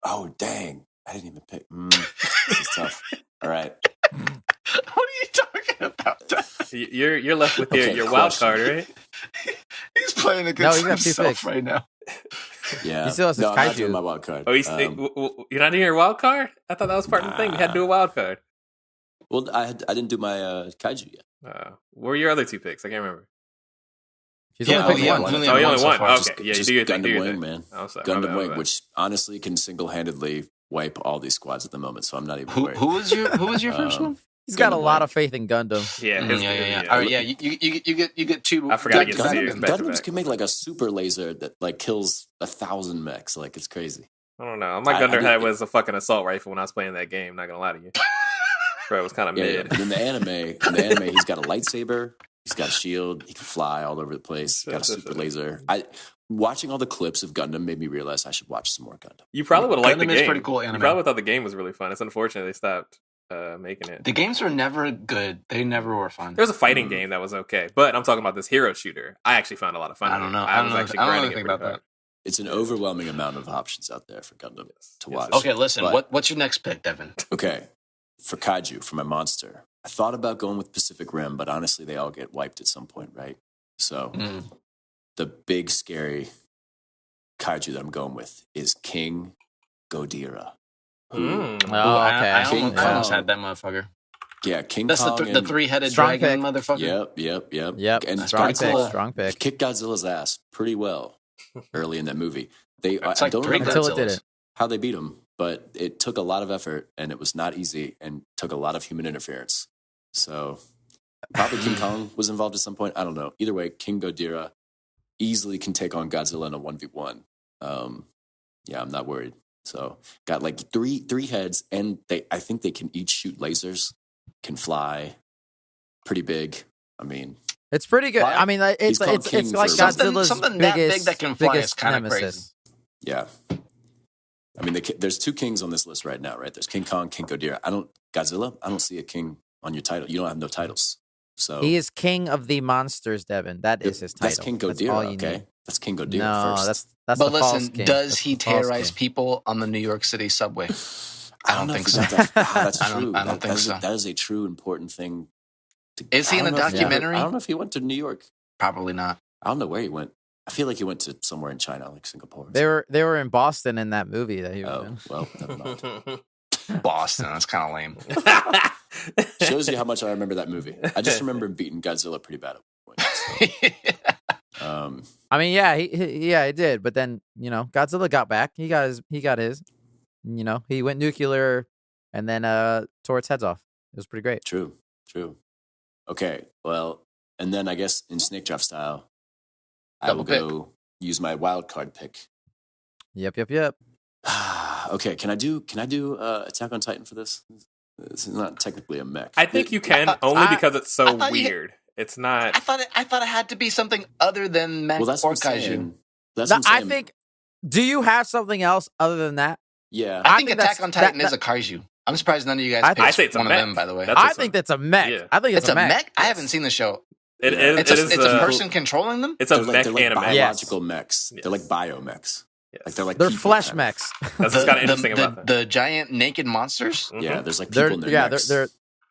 Oh, dang. I didn't even pick. This is tough. All right. What are you talking about? You're left with your wild card, right? He's playing against himself right now. Yeah. He still has his Kajiu. I'm not doing my wild card. Oh, you're not doing your wild card? I thought that was part of the thing. You had to do a wild card. Well, I didn't do my Kajiu yet. What were your other two picks? I can't remember. He's only picked one. You only one. Okay. Yeah, you do your thing. Gundam Wing, man. Oh, sorry. Gundam Wing, which honestly can single-handedly wipe all these squads at the moment, so I'm not even worried. Who was your first one? He's got a lot of faith in Gundam. Yeah. All right, you get two. I forgot to get serious. Gundams can make a super laser that kills 1,000 mechs. It's crazy. I don't know. My Gundam head was a fucking assault rifle when I was playing that game. Not gonna lie to you, bro. It was kind of mid. Yeah. But in the anime, he's got a lightsaber. He's got a shield. He can fly all over the place. Got a super laser. Watching all the clips of Gundam made me realize I should watch some more Gundam. You probably would have liked the game. Is pretty cool anime. You probably thought the game was really fun. It's unfortunate they stopped making it. The games were never good. They never were fun. There was a fighting game that was okay, but I'm talking about this hero shooter. I actually found a lot of fun. I don't know. I don't know anything about that. It's an overwhelming amount of options out there for Gundam to watch. Okay, listen. What's your next pick, Devin? Okay. for Kaiju, for my monster, I thought about going with Pacific Rim, but honestly, they all get wiped at some point, right? So the big, scary Kaiju that I'm going with is King Ghidorah. I almost had that motherfucker. Yeah, King That's Kong. The three-headed dragon motherfucker. Yep. And Strong pick. Kicked Godzilla's ass pretty well early in that movie. I don't remember until it didn't. how they beat him, but it took a lot of effort, and it was not easy, and took a lot of human interference. So probably King Kong was involved at some point. I don't know. Either way, King Ghidorah easily can take on Godzilla in a 1v1. Yeah, I'm not worried. So got like three heads, and I think they can each shoot lasers, can fly, pretty big. I mean, it's pretty good. I mean, it's like Godzilla's something biggest, that big that can fly is kind of crazy. Yeah. I mean, there's two kings on this list right now, right? There's King Kong, King Ghidorah. Godzilla, I don't see a king on your title. You don't have no titles. So he is king of the monsters, Devin. That is his title. That's King Ghidorah, okay? That's King Ghidorah no, first. That's but the false king. Does he terrorize people on the New York City subway? I don't think so. That's true. I don't think so. That is a true important thing. Is he in a documentary? I don't know if he went to New York. Probably not. I don't know where he went. I feel like he went to somewhere in China, like Singapore. They were in Boston in that movie that he was in. Well, never mind. Boston, that's kind of lame. Shows you how much I remember that movie. I just remember him beating Godzilla pretty bad at one point. So. I mean, yeah, he did, but then Godzilla got back. He got his. He went nuclear, and then tore its heads off. It was pretty great. True. Okay, well, and then I guess in snake draft style, I will go use my wild card pick. Yep. Okay, can I do Attack on Titan for this? This is not technically a mech. I think you can because it's so weird. It's not. I thought it had to be something other than mech that's or what I'm kaiju. saying. That's what I'm saying. I think. Do you have something else other than that? Yeah, I think Attack on Titan is a kaiju. I'm surprised none of you guys picked one of them. By the way, I think that's a mech. Yeah. I think it's a mech. Yes. I haven't seen the show. It's a person controlling them. It's a mech anime. Biological mechs. Yes. They're like biomechs. Yes. They're flesh mechs. That's what's kind of interesting about that. The giant naked monsters. Mm-hmm. Yeah, there's like people in their mechs.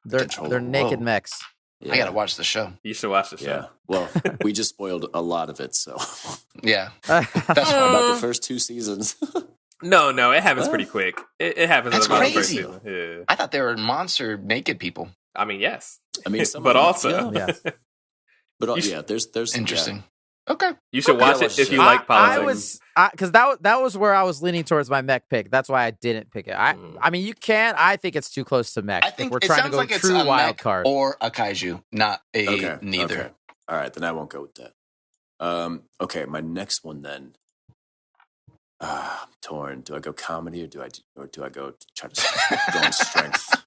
They're naked mechs. Yeah. I gotta watch the show. You should watch the show. Yeah. Well, we just spoiled a lot of it, so yeah. That's about the first 2 seasons. No, it happens pretty quick. It happens about the first season. Yeah. I thought they were monster naked people. I mean, yes. I mean, but also, yes. But there's interesting. Yeah. Okay, you should watch it if you like politics. Because that was where I was leaning towards my mech pick. That's why I didn't pick it. I mean, you can. I think it's too close to mech. I think we're trying to go true wild card or a kaiju, not a neither. Okay. All right, then I won't go with that. Okay, my next one then. I'm torn. Do I go comedy or do I go try to go on strength?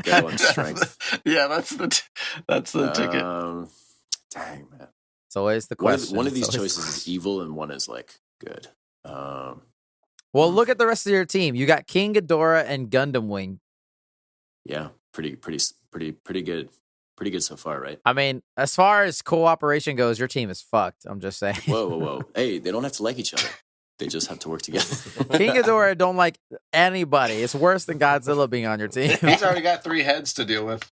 Go on strength. Yeah, that's the ticket. Dang, man. It's always the question. One of these choices is evil and one is like good. Well, look at the rest of your team. You got King Ghidorah and Gundam Wing. Yeah, pretty good. Pretty good so far, right? I mean, as far as cooperation goes, your team is fucked. I'm just saying. Whoa. Hey, they don't have to like each other. They just have to work together. King Ghidorah don't like anybody. It's worse than Godzilla being on your team. He's already got 3 heads to deal with.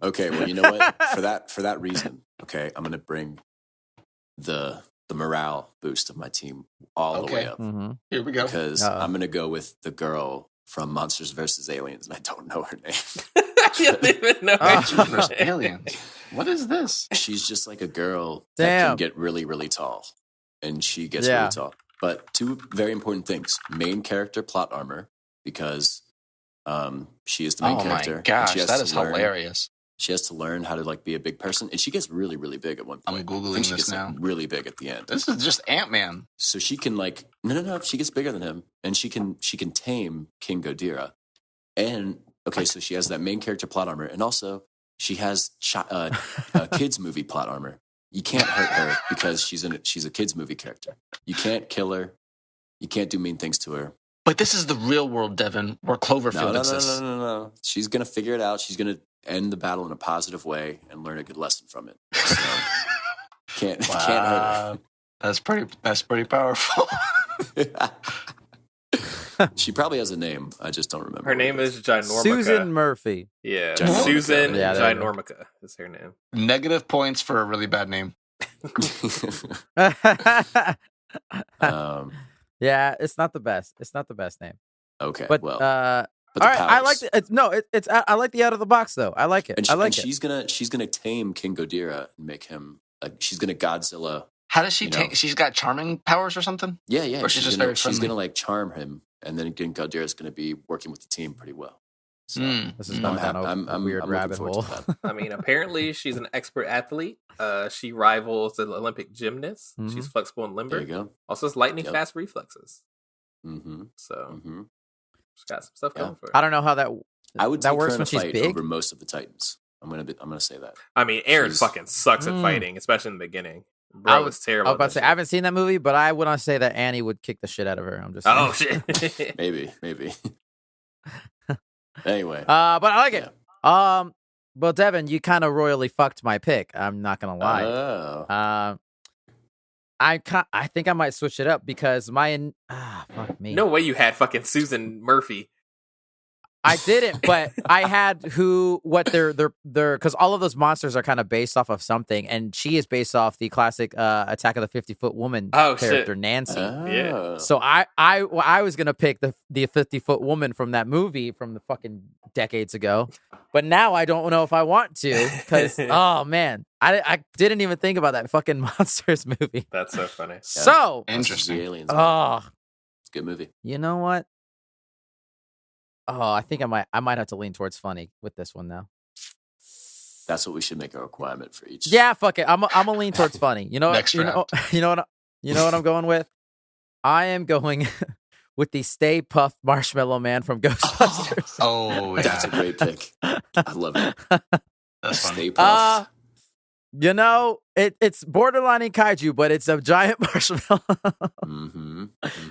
Okay, well, you know what? For that reason, okay, I'm gonna bring the morale boost of my team all the way up. Mm-hmm. Here we go. Because I'm gonna go with the girl from Monsters vs. Aliens, and I don't know her name. You don't even know Monsters vs. Aliens. What is this? She's just like a girl that can get really, really tall, and she gets really tall. But 2 very important things: main character plot armor, because she is the main character. Oh my gosh, that is hilarious. She has to learn how to like be a big person, and she gets really, really big at one point. I'm googling this now. Like, really big at the end. This is just Ant-Man. So she can like no. She gets bigger than him, and she can tame King Ghidorah. And okay, so she has that main character plot armor, and also she has a kids movie plot armor. You can't hurt her because she's a kids movie character. You can't kill her. You can't do mean things to her. But this is the real world, Devin, where Cloverfield exists. No. She's gonna figure it out. She's gonna end the battle in a positive way and learn a good lesson from it. So, can't hurt her. That's pretty powerful. She probably has a name. I just don't remember. Her name is Ginormica. Susan Murphy. Yeah, Ginormica. Susan Yeah, Ginormica is her name. Negative points for a really bad name. Yeah, it's not the best. It's not the best name. Okay, but well, all right, I like it. I like the out of the box though. I like it. And she's gonna tame King Ghidorah and make him like she's gonna Godzilla. How does she take? She's got charming powers or something. Yeah. Or she's very friendly. She's gonna like charm him, and then King Ghidorah is gonna be working with the team pretty well. So this is going down a weird rabbit hole. I mean, apparently she's an expert athlete. She rivals the Olympic gymnast. Mm-hmm. She's flexible and limber. There you go. Also has lightning fast reflexes. Mm-hmm. So she's got some stuff going for her. I don't know how that I would that take works her in when a she's fight big over most of the Titans. I'm gonna say that. I mean, Aaron fucking sucks at fighting, especially in the beginning. Bro, was terrible. I was about to say I haven't seen that movie, but I would not say that Annie would kick the shit out of her. I'm just saying. Oh shit. maybe. Anyway, but I like it. Well, Devin, you kind of royally fucked my pick. I'm not gonna lie. Oh. I think I might switch it up because fuck me. No way you had fucking Susan Murphy. I didn't, but I had they're because all of those monsters are kind of based off of something, and she is based off the classic Attack of the 50-Foot Woman character, Nancy. Yeah. So I was gonna pick the 50-foot woman from that movie from the fucking decades ago, but now I don't know if I want to because oh man, I didn't even think about that fucking monsters movie. That's so funny. Yeah. So interesting. Aliens. Oh, it's a good movie. You know what? Oh, I think I might have to lean towards funny with this one now. That's what we should make a requirement for each. Yeah, fuck it. I'm gonna lean towards funny. You know what? You know what I'm going with? I am going with the Stay Puft Marshmallow Man from Ghostbusters. Oh, yeah. That's a great pick. I love it. That's funny. Stay Puft. You know, it's borderlining kaiju, but it's a giant marshmallow.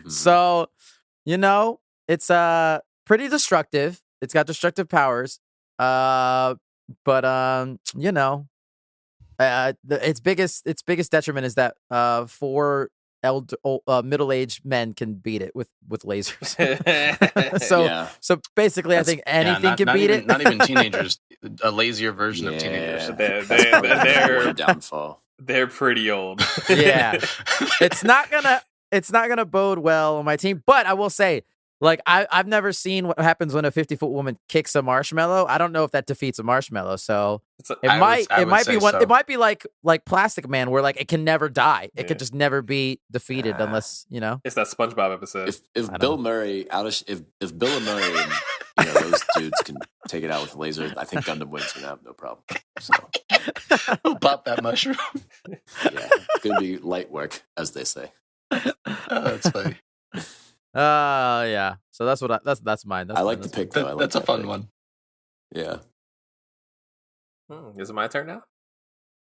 So, you know, it's pretty destructive. It's got destructive powers. But you know, its biggest detriment is that 4 middle-aged men can beat it with lasers. So basically, I think anything can beat it. Not even teenagers. A lazier version of teenagers. They're downfall. They're pretty old. Yeah, it's not gonna bode well on my team. But I will say, like, I've never seen what happens when a 50-foot woman kicks a marshmallow. I don't know if that defeats a marshmallow. So it might be like Plastic Man, where like it can never die. It could just never be defeated unless, you know. It's that SpongeBob episode. If Bill Murray if Bill and Murray and those dudes can take it out with a laser, I think Gundam Wing's gonna have no problem. So who popped that mushroom? Yeah, it's gonna be light work, as they say. Oh, that's funny. Yeah. So that's mine. I like the pick though. That's a fun one. Yeah. Is it my turn now?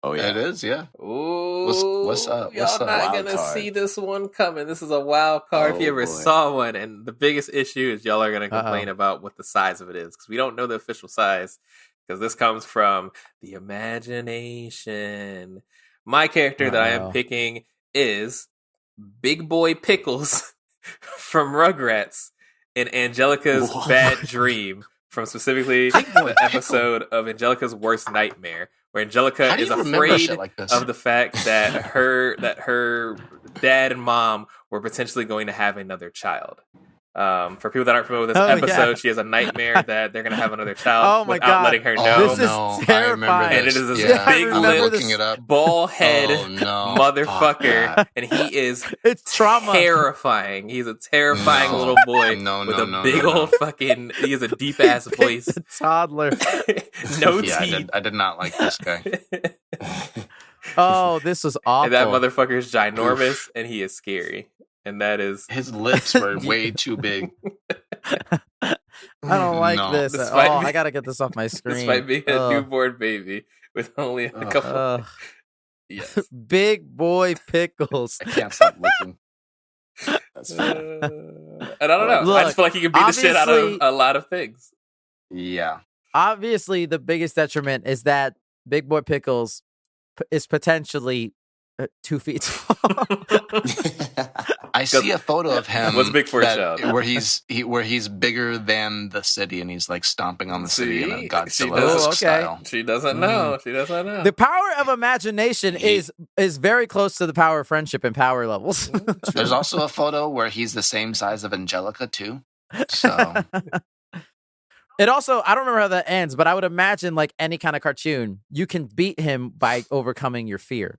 Oh yeah, it is. Yeah. Ooh, what's up? Y'all not gonna see this one coming. This is a wild card. If you ever saw one, and the biggest issue is y'all are gonna complain about what the size of it is because we don't know the official size because this comes from the imagination. My character that I am picking is Big Boy Pickles from Rugrats in Angelica's Bad Dream, from specifically the episode of Angelica's Worst Nightmare, where Angelica is afraid of the fact that her dad and mom were potentially going to have another child. For people that aren't familiar with this episode, she has a nightmare that they're going to have another child without letting her know. This is terrifying. And it is this big lip, bald head motherfucker, and he is terrifying. He's a terrifying little boy with a big old fucking. He has a deep ass voice. A toddler. No teeth. I did not like this guy. Oh, this was awful. And that motherfucker is ginormous, and he is scary. And that is his lips were way too big. I don't like this. I gotta get this off my screen. This might be a newborn baby with only a couple. Yes. Big Boy Pickles. I can't stop looking. That's fair. And I don't know. Look, I just feel like he can beat the shit out of a lot of things. Yeah. Obviously, the biggest detriment is that Big Boy Pickles is potentially 2 feet tall. I see a photo of him. What's big for a child? Where he's bigger than the city, and he's like stomping on the city in a Godzilla style. She doesn't know. She doesn't know. The power of imagination is very close to the power of friendship and power levels. There's also a photo where he's the same size of Angelica too. So it also, I don't remember how that ends, but I would imagine like any kind of cartoon, you can beat him by overcoming your fear.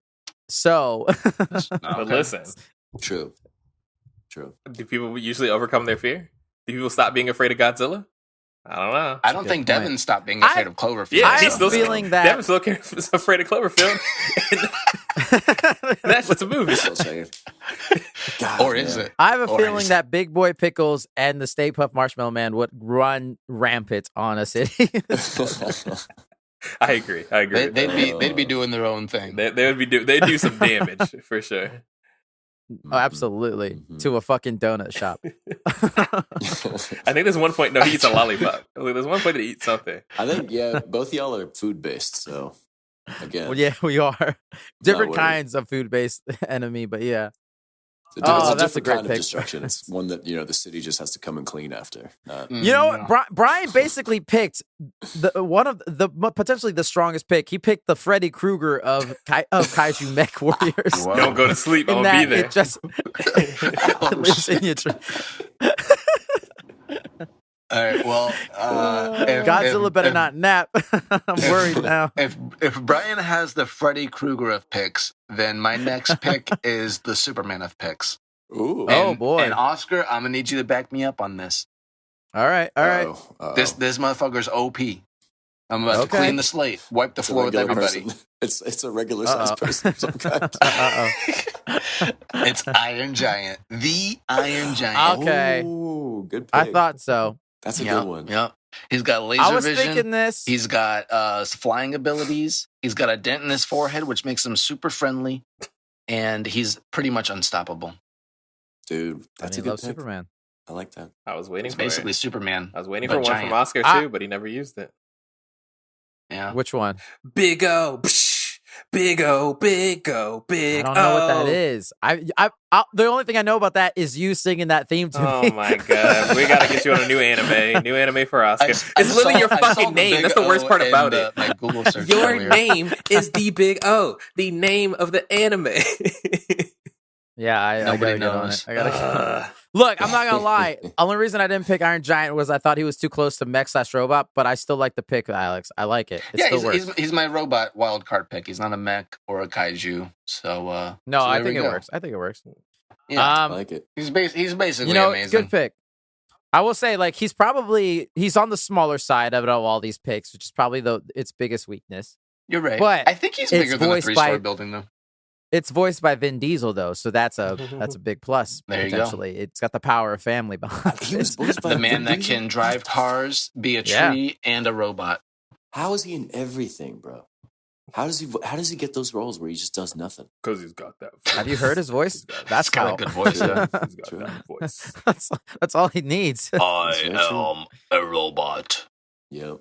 So, but listen, true. Do people usually overcome their fear? Do people stop being afraid of Godzilla? I don't know. I don't think Devin stopped being afraid of Cloverfield. Yeah, he's still feeling that Devin's still afraid of Cloverfield. That's just a movie. God, or is it? I have a feeling that Big Boy Pickles and the Stay Puft Marshmallow Man would run rampant on a city. I agree. They'd be doing their own thing. They would be they'd do some damage for sure. Oh, absolutely. To a fucking donut shop. I think there's one point, he eats a lollipop. There's one point that he eats something. I think, both y'all are food-based, so again. Well, yeah, we are. Different kinds of food-based enemy, but yeah. It's a different kind of destruction. It's one that, the city just has to come and clean after. You know what? Brian basically picked one of the potentially the strongest pick. He picked the Freddy Krueger of Kaiju Mech Warriors. Whoa. Don't go to sleep. I'll be there. It just lives in your All right, well, Godzilla better not nap. I'm worried now. If Brian has the Freddy Krueger of picks, then my next pick is the Superman of picks. Ooh. Oh boy! And Oscar, I'm gonna need you to back me up on this. All right. This motherfucker's OP. I'm about to clean the slate, wipe the floor with everybody. It's a regular sized person. It's Iron Giant, the Iron Giant. Okay, good pick. I thought so. That's a good one. Yeah. He's got laser I was vision. thinking this. He's got flying abilities. He's got a dent in his forehead, which makes him super friendly. And he's pretty much unstoppable. Dude, that's a good pick. Superman. I like that. I was waiting for basically it. Superman. I was waiting for one from Oscar too, but he never used it. Yeah. Which one? Big O. Big O, Big O, Big O. I don't know what that is. I the only thing I know about that is you singing that theme to me. Oh my god, we gotta get you on a new anime for Oscar. It's literally your fucking name. That's the worst part about it. My Google search your name is the Big O, the name of the anime. Yeah, I gotta get on it. I gotta get on it. Look, I'm not gonna lie. Only reason I didn't pick Iron Giant was I thought he was too close to Mech/Robot, but I still like the pick, Alex. I like it. He's my robot wild card pick. He's not a mech or a kaiju. So no, I think it works. I think it works. Yeah, I like it. He's basically amazing. Good pick. I will say, like, he's on the smaller side of all these picks, which is probably its biggest weakness. You're right. But I think he's bigger than a 3-story building, though. It's voiced by Vin Diesel, though, so that's a big plus. There potentially, it's got the power of family behind it. The man that can drive cars, be a tree, and a robot. How is he in everything, bro? How does he get those roles where he just does nothing? Because he's got that. Have you heard his voice? That's got a good voice. He's got that voice. That's all he needs. I am a robot. Yep.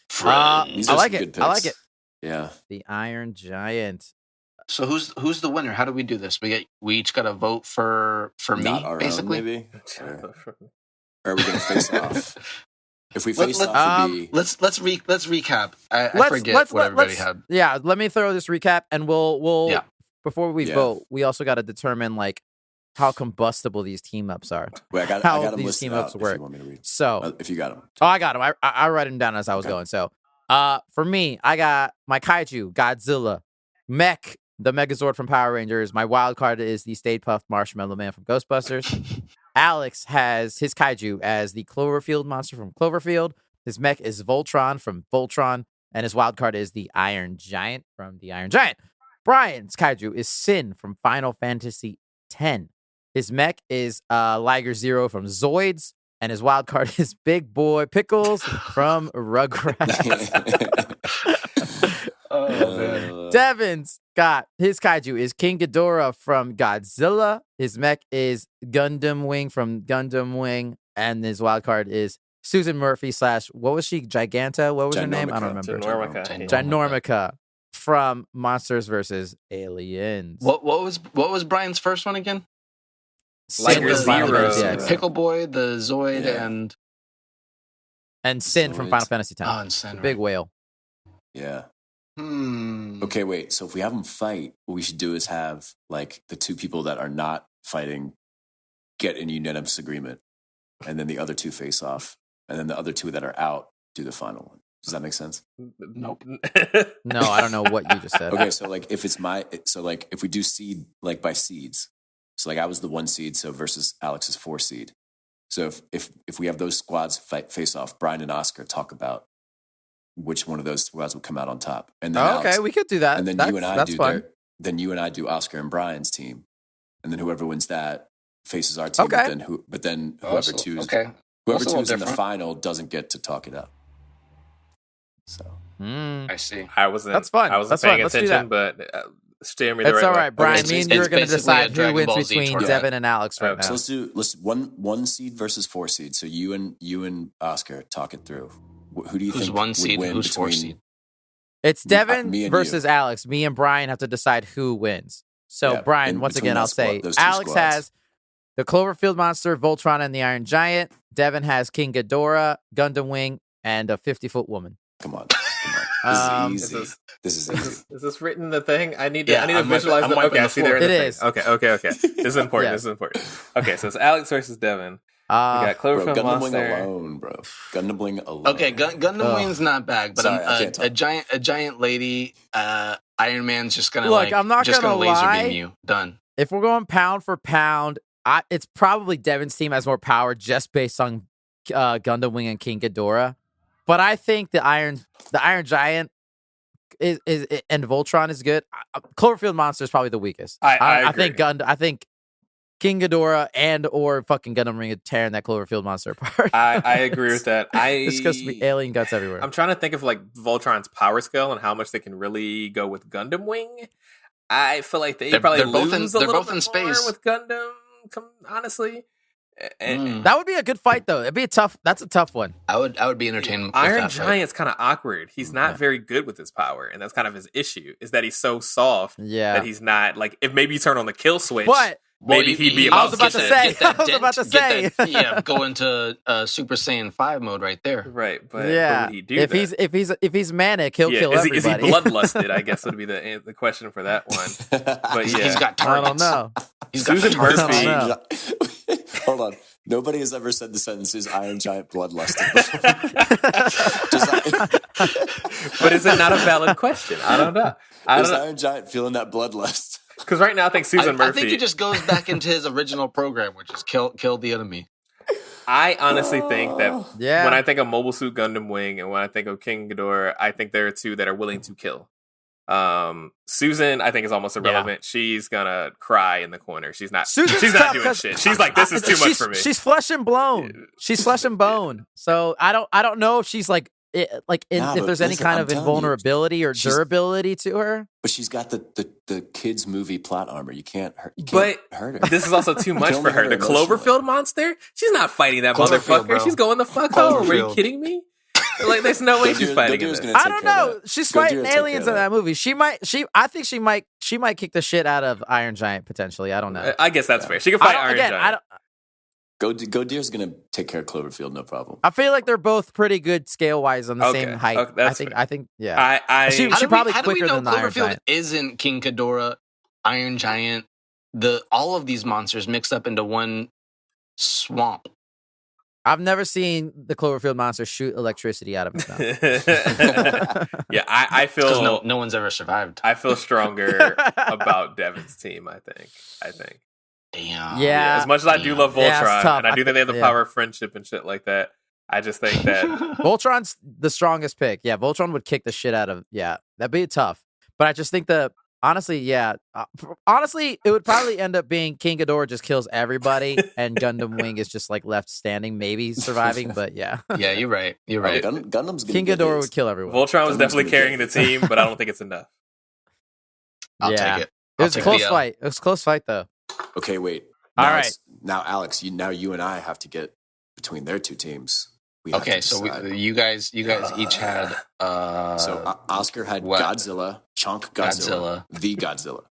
Friends. I like it. I like it. Yeah. The Iron Giant. So who's the winner? How do we do this? We each got to vote for me, basically. Own, maybe. Or are we gonna face off? If we face off, let's recap. I forget what everybody had. Yeah, let me throw this recap, and we'll before we vote, we also got to determine like how combustible these team ups are. Wait, I got these team ups work. So if you got them, I got them. I write them down as I was going. So. For me, I got my Kaiju, Godzilla, Mech, the Megazord from Power Rangers. My wild card is the Stay Puft Marshmallow Man from Ghostbusters. Alex has his Kaiju as the Cloverfield monster from Cloverfield. His Mech is Voltron from Voltron, and his wild card is the Iron Giant from the Iron Giant. Brian's Kaiju is Sin from Final Fantasy X. His Mech is Liger Zero from Zoids. And his wild card is Big Boy Pickles from Rugrats. Devin's got his Kaiju is King Ghidorah from Godzilla. His Mech is Gundam Wing from Gundam Wing. And his wild card is Susan Murphy / what was she? Giganta? What was her name? I don't remember. Ginormica. Ginormica from Monsters vs. Aliens. What was Brian's first one again? Like Sin from Final Zero. Fantasy X. Pickle Boy, the Zoid, and Sin from Final Fantasy X. Oh, and Sin, Big whale. Yeah. Hmm. Okay, wait. So if we have them fight, what we should do is have like the two people that are not fighting get in unanimous agreement, and then the other two face off, and then the other two that are out do the final one. Does that make sense? Nope. No, I don't know what you just said. Okay, so like if if we do seed like by seeds, so like I was the 1 seed, so versus Alex's 4 seed. So if we have those squads face off, Brian and Oscar talk about which one of those squads will come out on top, and then okay, we could do that. and then you and I do then you and I do Oscar and Brian's team, and then whoever wins that faces our team. Okay. But then whoever chooses in the final doesn't get to talk it out. So I see. That's fun. I wasn't That's paying fun. Let's do attention, that. but steer me the It's right all way. right, Brian. Okay, Me and you are going to basically decide a who Dragon wins Ball Z between tournament. Devin and Alex right now. So let's do 1 seed versus 4 seed. So you and Oscar talk it through. Who do you Who's think 1 would seed? win Who's 4 between- seed? It's Devin me and versus you. Alex. Me and Brian have to decide who wins. So, Yeah, Brian, in once between again, I'll those say those two Alex squads. has the Cloverfield Monster, Voltron, and the Iron Giant. Devin has King Ghidorah, Gundam Wing, and a 50-foot woman. Come on. This is easy. This is easy. Is this written in the thing? I need to I'm visualize wiping- them. I'm Okay, I wiping see the they're in floor. the It thing. is. Okay. This is important. Yeah. This is important. Okay, so it's Alex versus Devin. We got Bro, Cloverfield Gundam Wing Monster. alone, bro. Gundam Wing alone. Okay, Gundam Wing's not bad, but Sorry, I can't talk. a giant lady, Iron Man's just gonna Look, I'm not just gonna laser lie. beam you. Done. If we're going pound for pound, it's probably Devin's team has more power just based on Gundam Wing and King Ghidorah. But I think the Iron Giant is and Voltron is good. Cloverfield Monster is probably the weakest. I think I think King Ghidorah and or fucking Gundam Ring are tearing that Cloverfield Monster apart. I agree with that. It's supposed to be alien guts everywhere. I'm trying to think of like Voltron's power scale and how much they can really go with Gundam Wing. I feel like they probably lose a little bit more with Gundam. Honestly, and that would be a good fight though. It'd be that's a tough one. I would be entertained. With Iron that Giant's kind of awkward. He's not very good with his power, and that's kind of his issue. Is that he's so soft that he's not like if maybe you turn on the kill switch. But maybe he'd be. I was about to say. Go into Super Saiyan 5 mode right there. Right, but yeah, would he do if he's manic, he'll kill everybody. Is he bloodlusted? I guess would be the question for that one. But he's got targets. I don't know. He's got Susan targets. Murphy. Hold on. Nobody has ever said the sentences Iron Giant bloodlusted But is it not a valid question? I don't know. Is Iron Giant feeling that bloodlust? Because right now I think Susan Murphy. I think he just goes back into his original program, which is kill the enemy. I honestly think that when I think of Mobile Suit Gundam Wing and when I think of King Ghidorah, I think there are two that are willing to kill. Susan, I think, is almost irrelevant. Yeah. She's gonna cry in the corner. She's not doing shit. She's like, this is too much for me. She's flesh and bone. She's flesh and bone. So I don't know if she's if there's any kind of invulnerability or durability to her. But she's got the kids movie plot armor. You can't hurt her. This is also too much for her. The Cloverfield monster? She's not fighting that motherfucker. Bro. She's going the fuck home. Are you kidding me? Like, there's no way she's fighting it. I don't know. She's fighting aliens in that movie. I think she might kick the shit out of Iron Giant potentially. I don't know. I guess that's fair. She can fight Iron Giant. Godeer's gonna take care of Cloverfield, no problem. I feel like they're both pretty good scale wise on the same height. I think. Yeah. She probably quicker than the Iron Giant. Isn't King Ghidorah, Iron Giant, all of these monsters mixed up into one swamp? I've never seen the Cloverfield monster shoot electricity out of his mouth. Yeah, I feel no one's ever survived. I feel stronger about Devin's team. I think. Damn. Yeah. As much as I do love Voltron, and I do think they have the power of friendship and shit like that, I just think that Voltron's the strongest pick. Yeah, Voltron would kick the shit out of. Yeah, that'd be tough. But I just think honestly, it would probably end up being King Ghidorah just kills everybody, and Gundam Wing is just like left standing, maybe surviving. But yeah, yeah, you're right. You're right. Gundam's King Ghidorah would kill everyone. Voltron was definitely carrying the team, but I don't think it's enough. I'll take it. It was a close fight. It was a close fight, though. Okay, wait. All right. Now, Alex, you and I have to get between their two teams. you guys each had. So Oscar had Godzilla, Chunk Godzilla, the Godzilla,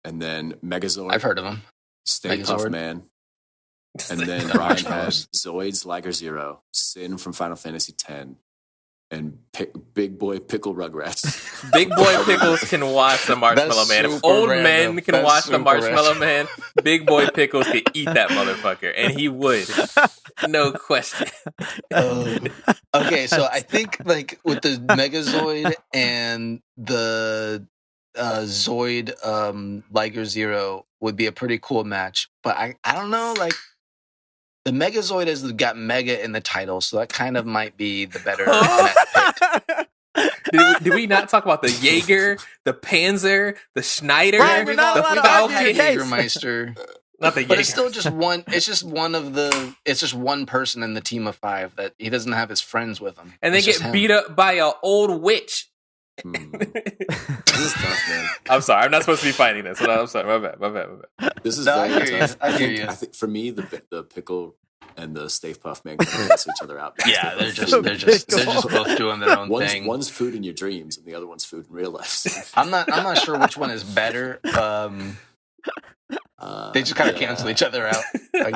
and then Megazord. I've heard of him. Stay Puft Man. And then Ryan had Zoids, Liger Zero, Sin from Final Fantasy X, and Big Boy Pickle Rugrats. Big Boy Pickles can watch the Marshmallow Man. If old men can watch the Marshmallow Man, Big Boy Pickles can eat that motherfucker, and he would. No question. Okay, so I think like with the Megazoid and the Zoid Liger Zero would be a pretty cool match, but I don't know, like the Megazoid has got Mega in the title, so that kind of might be the better match pick. Did we not talk about the Jaeger, the Panzer, the Schneider, the Falcon, Jägermeister? Not the Jaeger. But it's still just one. It's just one person in the team of 5 that he doesn't have his friends with him. And they get beat up by an old witch. This is tough, man. I'm sorry. I'm not supposed to be fighting this. I'm sorry. My bad. This is very tough. I hear you. I think for me, the Pickle and the Stay Puft Man can cancel each other out. Yeah, they're just both doing their own thing. One's food in your dreams, and the other one's food in real life. I'm not sure which one is better. They just kind of cancel each other out. I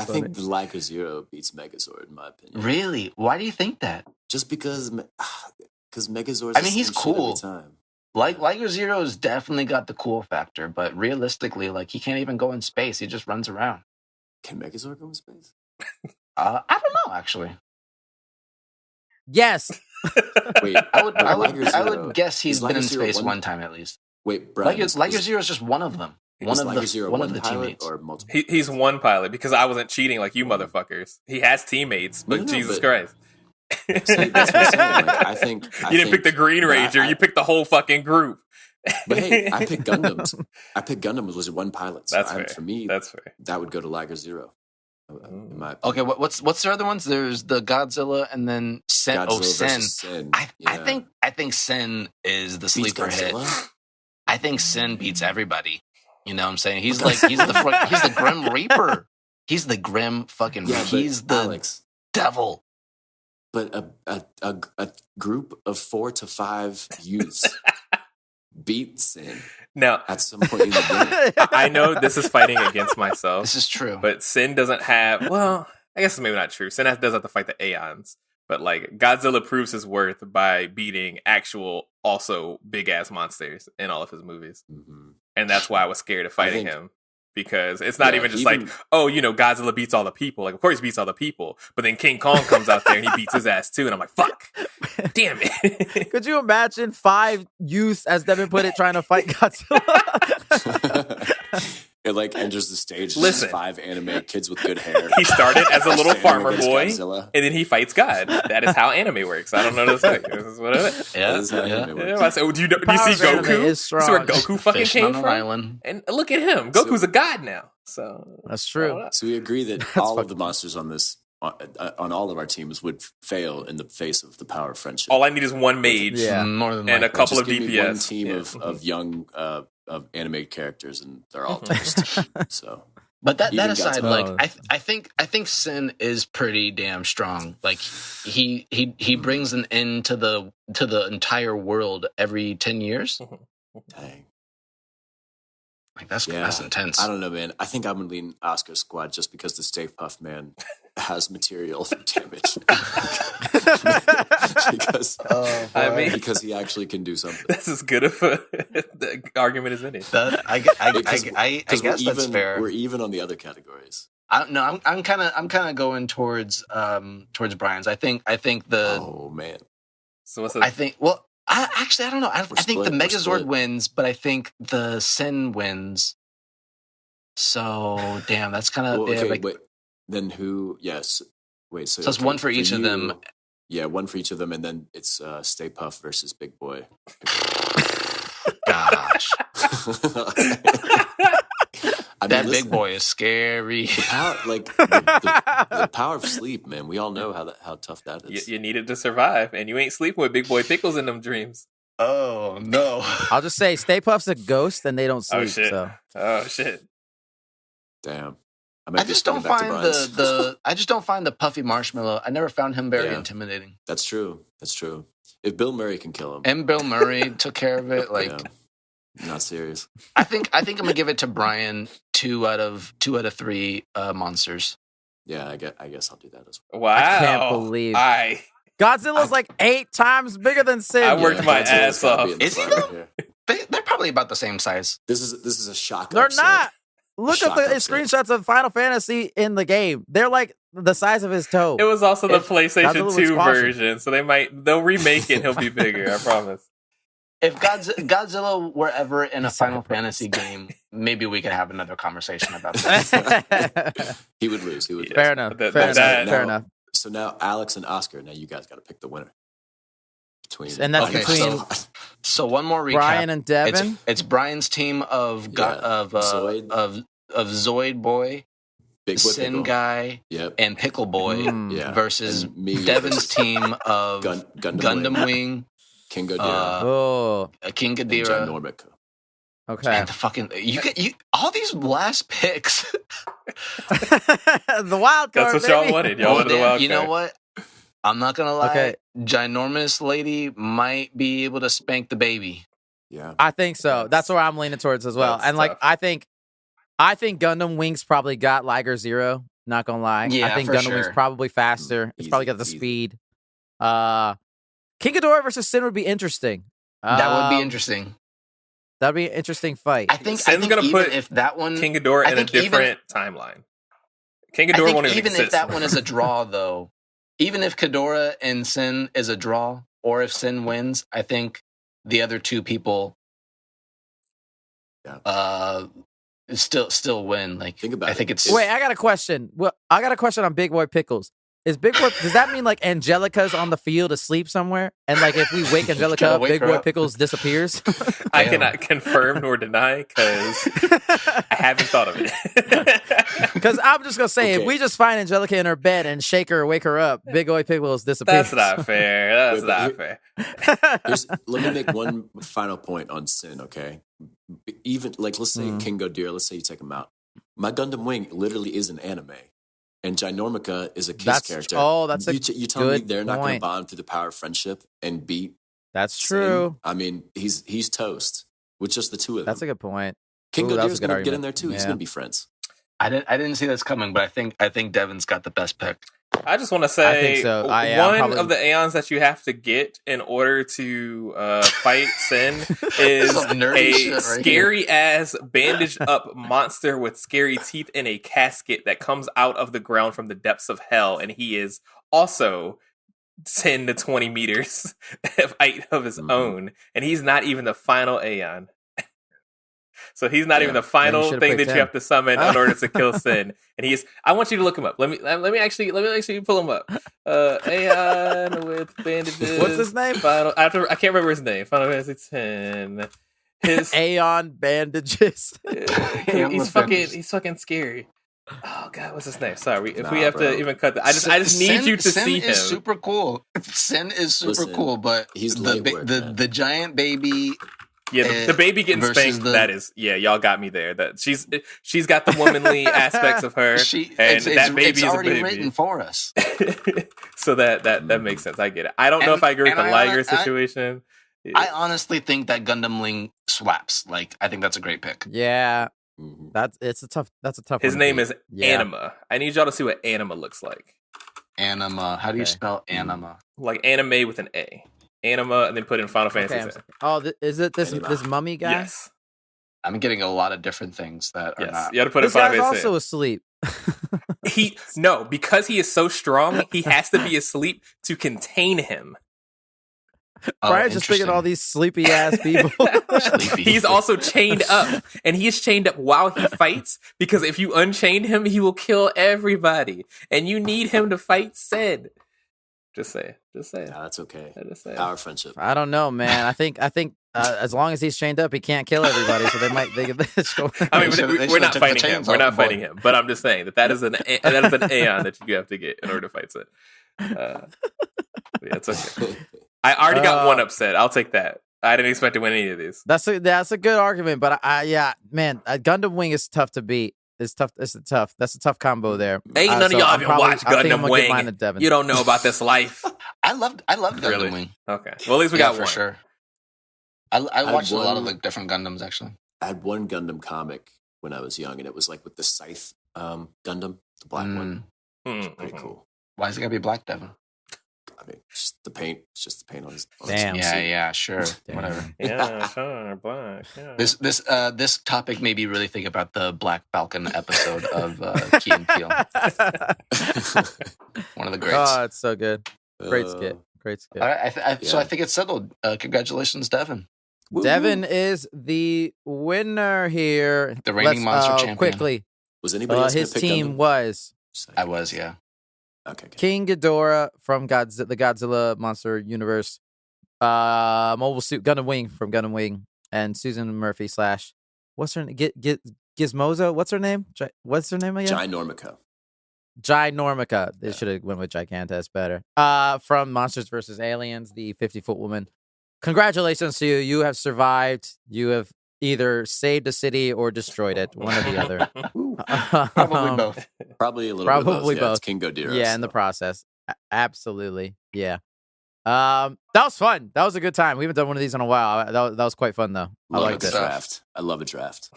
think the Liger Zero beats Megazord in my opinion. Really? Why do you think that? Just because Megazord. I mean, he's cool. Liger Zero's definitely got the cool factor, but realistically, like he can't even go in space. He just runs around. Can Megazord go in space? I don't know, actually. Yes. Wait, I would guess he's been in space one time at least. Wait, Brian, Liger Zero is just one of them. One of the teammates. Or multiple? He's one pilot because I wasn't cheating like you motherfuckers. He has teammates, but Jesus Christ. See, that's what I'm saying. Like, I think you didn't pick the Green Ranger. You picked the whole fucking group. But hey, I picked Gundams. Was one pilot. So that's fair. For me, that's fair. That would go to Liger Zero. Okay, what's the other ones? There's the Godzilla and then Sen. Sen. I think Sen is the sleeper hit. I think Sen beats everybody. You know what I'm saying? He's the Grim Reaper. He's the Grim fucking. He's the Alex, devil. But a group of 4 to 5 youths beat Sin. Now, at some point in the game. I know this is fighting against myself. This is true. But Sin doesn't have, well, I guess it's maybe not true. Sin does have to fight the Aeons. But like Godzilla proves his worth by beating actual, also big ass monsters in all of his movies. Mm-hmm. And that's why I was scared of fighting him. Because it's not even just like, oh, Godzilla beats all the people. Like, of course he beats all the people. But then King Kong comes out there and he beats his ass too. And I'm like, fuck. Damn it. Could you imagine 5 youths, as Devin put it, trying to fight Godzilla? It like enters the stage. Listen, 5 anime kids with good hair. He started as a little farmer boy, Godzilla. And then he fights God. That is how anime works. I don't know this thing. This is what it is. Yeah, that is how anime works. I said, do you see Goku? This is where Goku fucking came from. Island. And look at him. Goku's a god now. So that's true. So we agree that all of the monsters on this, on all of our teams, would fail in the face of the power of friendship. All I need is one mage, more than and a couple of DPS. One team of young of animated characters, and they're all toast. So, but that aside, like I think Sin is pretty damn strong. Like he brings an end to the entire world every 10 years. Dang. Like that's intense. I don't know, man. I think I'm gonna lean Oscar squad just because the Stay Puft Man has material damage. because he actually can do something. That's as good of the argument as any. I guess that's fair. We're even on the other categories. I'm kind of going towards Brian's. I think the. Oh man. So what's that? I think I don't know. I think the Megazord wins, but I think the Sin wins. So damn, that's kind of wait. Then who? Yes. Wait. So it's one for each of them. Yeah, one for each of them, and then it's Stay Puft versus Big Boy. Gosh. That Big Boy is scary. The power of sleep, man. We all know how tough that is. You need it to survive, and you ain't sleeping with Big Boy Pickles in them dreams. Oh no! I'll just say, Stay Puft's a ghost, and they don't sleep. Oh shit! So. Oh shit! Damn. I just don't find I just don't find the puffy marshmallow. I never found him very intimidating. That's true. If Bill Murray can kill him, and Bill Murray took care of it, not serious. I think I'm gonna give it to Brian. 2 out of 3 monsters. Yeah, I guess I'll do that as well. Wow, I can't believe Godzilla's like 8 times bigger than Sin. I worked my ass off. Is he though? They're probably about the same size. This is a shock. They're upset. not. Look at the screenshots of Final Fantasy in the game. They're like the size of his toe. It was also the PlayStation 2 version, so they'll remake it and he'll be bigger, I promise. If Godzilla were ever in a Final Fantasy game, maybe we could have another conversation about that. He would lose. Fair enough. Fair enough. So now Alex and Oscar, now you guys got to pick the winner. So one more recap. Brian and Devin. It's Brian's team of Zoid Boy, Big Boy Sin Pickle. Guy, and Pickle Boy versus Devin's team of Gundam Wing, King Ghidorah, King Ghidorah, and Ginormic. Okay. And the fucking you all these last picks. The wild card. That's what y'all wanted. Y'all wanted the wild card. You know what? I'm not gonna lie. Okay. Ginormous lady might be able to spank the baby. Yeah, I think so. That's where I'm leaning towards as well. And tough. I think Gundam Wing's probably got Liger Zero. Not gonna lie. Yeah, I think Gundam Wing's probably faster. It's probably got the speed. King Ghidorah versus Sin would be interesting. That would be interesting. That'd be an interesting fight. I think gonna put if that one King Ghidorah in a different timeline. King Ghidorah won't even exist. If that one is a draw, though, even if Ghidorah and Sin is a draw, or if Sin wins, I think the other two people, still win. Like, think about it's. Wait, I got a question. Well, I got a question on Big Boy Pickles. Is Big Boy? Does that mean like Angelica's on the field asleep somewhere, and like if we wake Angelica up, Big Boy Pickles disappears? I cannot confirm nor deny because I haven't thought of it. Because I'm just gonna say, if we just find Angelica in her bed and shake her, wake her up, Big Boy Pickles disappears. That's not fair. That's not fair. Let me make one final point on Sin. Okay, even like let's say King Ghidorah. Let's say you take him out. My Gundam Wing literally is an anime. And Ginormica is a Kiss character. Oh, that's a you tell me they're not going to bond through the power of friendship and beat. That's true. I mean, he's toast with just the two of them. That's a good point. King Ghidorah's going to get in there too. Yeah. He's going to be friends. I didn't see this coming, but I think Devin's got the best pick. I just want to say, I think so. One of the Aeons that you have to get in order to fight Sin is a scary-ass, bandaged-up monster with scary teeth in a casket that comes out of the ground from the depths of hell, and he is also 10 to 20 meters of height of his own, and he's not even the final Aeon. So he's not even the final thing that you have to summon in order to kill Sin. And I want you to look him up. Let me actually pull him up. Aeon with bandages. What's his name? I can't remember his name. Final Fantasy 10. His Aeon bandages. He's fucking scary. Oh God, what's his name? Sorry, if we have to even cut that, I just need you to see him. Sin is super cool. Sin is super cool, but he's the giant baby. Yeah, the baby getting spanked. That is, y'all got me there. That she's got the womanly aspects of her, that baby is already a baby. written for us. So that makes sense. I get it. I don't know if I agree with the Liger situation. I honestly think that Gundam Wing swaps. Like, I think that's a great pick. Yeah, that's a tough. His name is Anima. I need y'all to see what Anima looks like. Anima. How do you spell Anima? Like anime with an A. Anima, and then put in Final Fantasy. Oh, is it this mummy guy? Yes. I'm getting a lot of different things that are not. You got to put this in Final guy's Fantasy. also asleep. Because he is so strong, he has to be asleep to contain him. Brian's just thinking all these sleepy ass people. He's also chained up, and he's chained up while he fights, because if you unchain him, he will kill everybody, and you need him to fight Sid. Just say it. Yeah, that's okay. Power friendship. I don't know, man. I think as long as he's chained up, he can't kill everybody. So they I mean, we're not fighting him. We're not fighting him. But I'm just saying that is an Aeon that you have to get in order to fight it. Yeah, it's okay. I already got one upset. I'll take that. I didn't expect to win any of these. That's a good argument, but man, Gundam Wing is tough to beat. It's tough. That's a tough combo there. Ain't none of y'all even watched Gundam Wing. You don't know about this life. I loved Gundam Wing. Okay. Well, at least we got for one. Sure. I watched a lot of like different Gundams actually. I had one Gundam comic when I was young, and it was like with the Scythe Gundam, the black one. Pretty cool. Why is it gotta be black, Devin? I mean, just the paint. It's just the paint on his. Damn. Yeah, sure. Damn. Whatever. Yeah, sure, black. Yeah. This topic made me really think about the Black Falcon episode of Key and Peele. One of the greats. Oh, it's so good. Great skit. All right, so I think it's settled. Congratulations, Devin. Devin is the winner here. The reigning monster champion. Quickly. Was anybody else his pick team Gundam? Was. I was, yeah. Okay. King Ghidorah from the Godzilla Monster Universe. Mobile Suit Gundam Wing from Gundam Wing. And Susan Murphy / what's her name? Gizmozo? What's her name? What's her name again? Ginormica. They should have went with Gigantes better. From Monsters vs. Aliens, the 50-foot woman. Congratulations to you. You have survived. You have either saved a city or destroyed it. One or the other. Probably both. Probably a little bit of both. Yeah, it's King Ghidorah. Yeah, in the process. Absolutely. Yeah. That was fun. That was a good time. We haven't done one of these in a while. That was quite fun, though. I like the draft. I love a draft.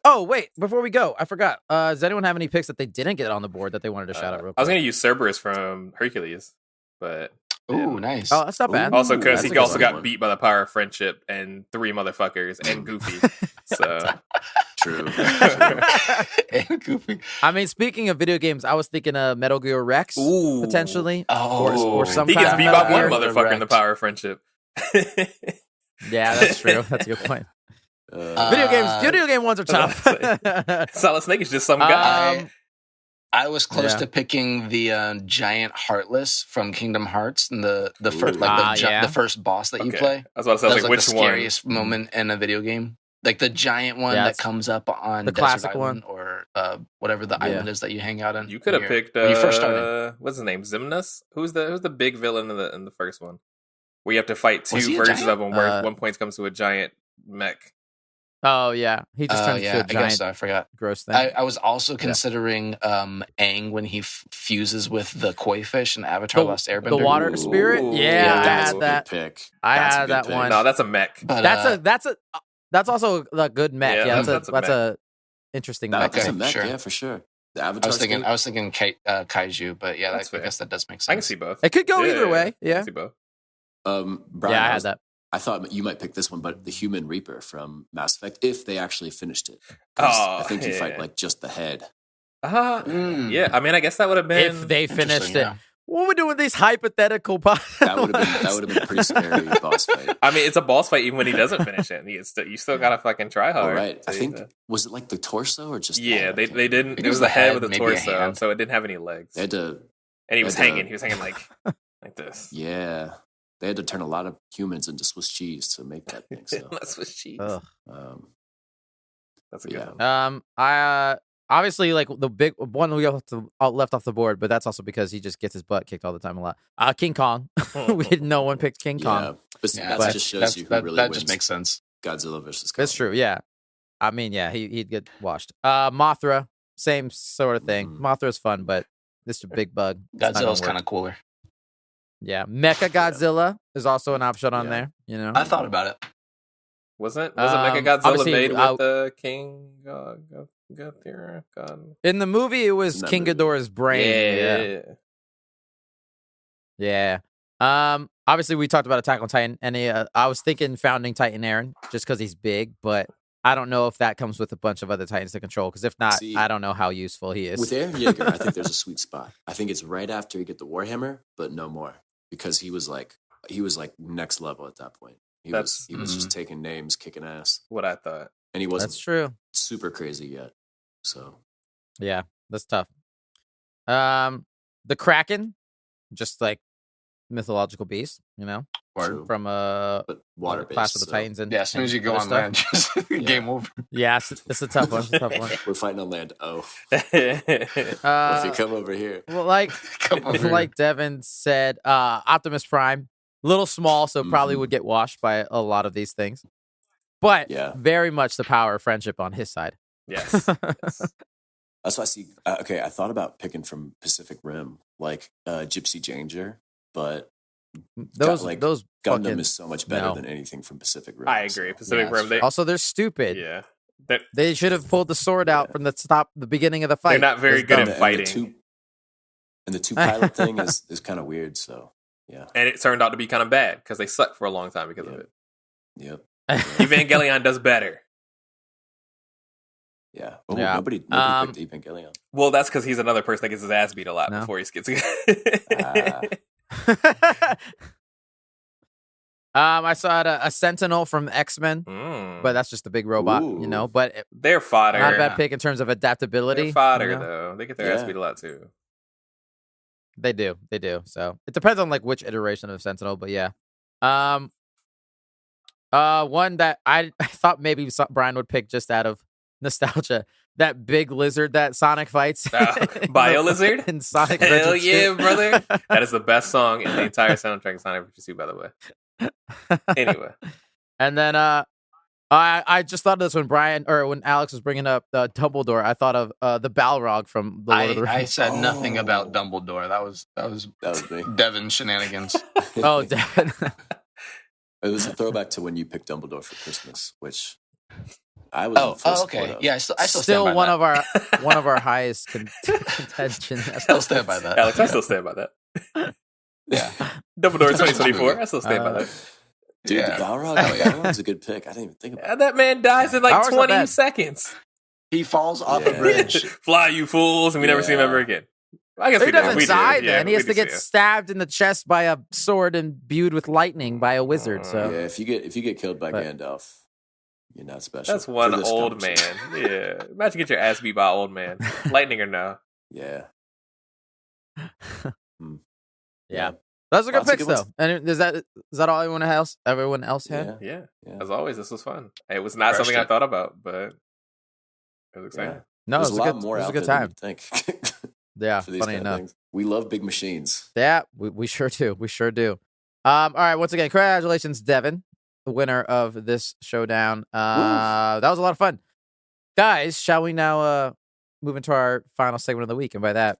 Wait. Before we go, I forgot. Does anyone have any picks that they didn't get on the board that they wanted to shout out real quick? I was going to use Cerberus from Hercules, but... Ooh, nice. Oh, that's not bad. Also, because he also got beat by the power of friendship and 3 motherfuckers and Goofy. So true. And Goofy. I mean, speaking of video games, I was thinking of Metal Gear Rex potentially. Or some. He kind gets of beat by one motherfucker in the power of friendship. Yeah, that's true. That's a good point. Video game ones are tough. Solid Snake is just some guy. I was close to picking the giant Heartless from Kingdom Hearts and the first the first boss that you play. I was about to say, like, which the scariest moment in a video game. Like the giant one that comes up on the Desert classic Island one, or whatever the island is that you hang out on. You could have picked when you first started. What's his name? Xemnas? Who's the big villain in the first one? Where you have to fight 2 versions of him, where one point comes to a giant mech. Oh yeah, he just turns into a giant. I guess so. I forgot. Gross thing. I was also considering Aang when he fuses with the koi fish in Avatar: Last Airbender. The water spirit. Yeah, I had that. Pick. I had that one. No, that's a mech. But, that's also a good mech. Yeah, that's a interesting mech. That's a mech. Sure. Yeah, for sure. The Avatar. I was thinking Kaiju, but yeah, I guess that does make sense. I can see both. It could go either way. Yeah. I can see both. Brian, I had that. I thought you might pick this one, but the Human Reaper from Mass Effect, if they actually finished it. I think you fight like just the head. Yeah, I mean, I guess that would have been if they finished it. What are we doing with these hypothetical that would have been a pretty scary boss fight. I mean, it's a boss fight even when he doesn't finish it. You still gotta fucking try hard. Oh, right. I think was it like the torso or just they didn't. It was the head with the torso, so it didn't have any legs. They had to, and he was hanging. He was hanging like this. Yeah. They had to turn a lot of humans into Swiss cheese to make that thing. So. Swiss cheese. That's a good one. I obviously like the big one we left off the board, but that's also because he just gets his butt kicked all the time a lot. King Kong. No one picked King Kong. But that just shows you who really wins. That just makes sense. Godzilla versus Kong. That's true. Yeah. I mean, yeah, he'd get washed. Mothra, same sort of thing. Mothra's fun, but this is a big bug. Godzilla's kind of cooler. Yeah, Mecha Godzilla is also an option on there. You know, I thought about it. Wasn't Mecha Godzilla made with the King Ghidorah? In the movie, it was King Ghidorah's brain. Yeah. Obviously, we talked about Attack on Titan, and I was thinking Founding Titan Eren, just because he's big, but I don't know if that comes with a bunch of other Titans to control, because if not, I don't know how useful he is. With Eren Yeager, I think there's a sweet spot. I think it's right after you get the Warhammer, but no more. Because he was like next level at that point. He was just taking names, kicking ass. What I thought, and he wasn't. That's true. Super crazy yet. So yeah, that's tough. The Kraken, just like mythological beast, you know, from water Clash of the Titans, and as soon as you go on land, just game over. Yeah, it's a tough one. We're fighting on land. If you come over here, well, like Devin said, Optimus Prime, little small, so probably would get washed by a lot of these things, but very much the power of friendship on his side. Yes. Yes. That's why I see. Okay, I thought about picking from Pacific Rim, like Gypsy Danger, but those Gundam is so much better than anything from Pacific Rim. I agree. Pacific Rim. Also, they're stupid. Yeah. They should have pulled the sword out from the beginning of the fight. They're not very good at fighting. And the two pilot thing is kind of weird. So yeah, and it turned out to be kind of bad because they sucked for a long time because of it. Yep. Evangelion does better. Yeah. Oh, nobody picked Evangelion. Well, that's because he's another person that gets his ass beat a lot before he gets. I saw a Sentinel from X-Men, but that's just a big robot, But they're fodder. Not a bad pick in terms of adaptability. They're fodder, though. They get their ass beat a lot too. They do. So it depends on which iteration of Sentinel, but yeah. One that I thought maybe Brian would pick just out of nostalgia. That big lizard that Sonic fights. Bio Lizard? In Sonic Hell yeah, brother. That is the best song in the entire soundtrack of Sonic Adventure 2, by the way. Anyway. And then I just thought of this when Alex was bringing up Dumbledore. I thought of the Balrog from the Lord of the Rings. I said nothing about Dumbledore. That was me. Devin shenanigans. Oh, Devin. It was a throwback to when you picked Dumbledore for Christmas, which I was. Okay. Yeah, I still still stand by one of our highest contention. I still stand by that. Alex, I still stand by that. Yeah, Dumbledore 2024. I still stand by that. Dude, the Balrog is a good pick. I didn't even think about it. That man dies in 20 seconds. He falls off a bridge. Fly, you fools, and we never see him ever again. I guess he doesn't die then. Yeah, he has to get stabbed in the chest by a sword and imbued with lightning by a wizard. So yeah, if you get killed by Gandalf, you're not special. That's one old man. Yeah, imagine get your ass beat by an old man. Lightning or no? Yeah. Yeah. Those are good picks, though. And is that all everyone else had? Yeah. As always, this was fun. It was not something I thought about, but it was exciting. Yeah. No, it was a good time. Think. Yeah, funny enough. Things. We love big machines. Yeah, we sure do. We sure do. All right, once again, congratulations, Devin, the winner of this showdown. That was a lot of fun. Guys, shall we now move into our final segment of the week? And by that,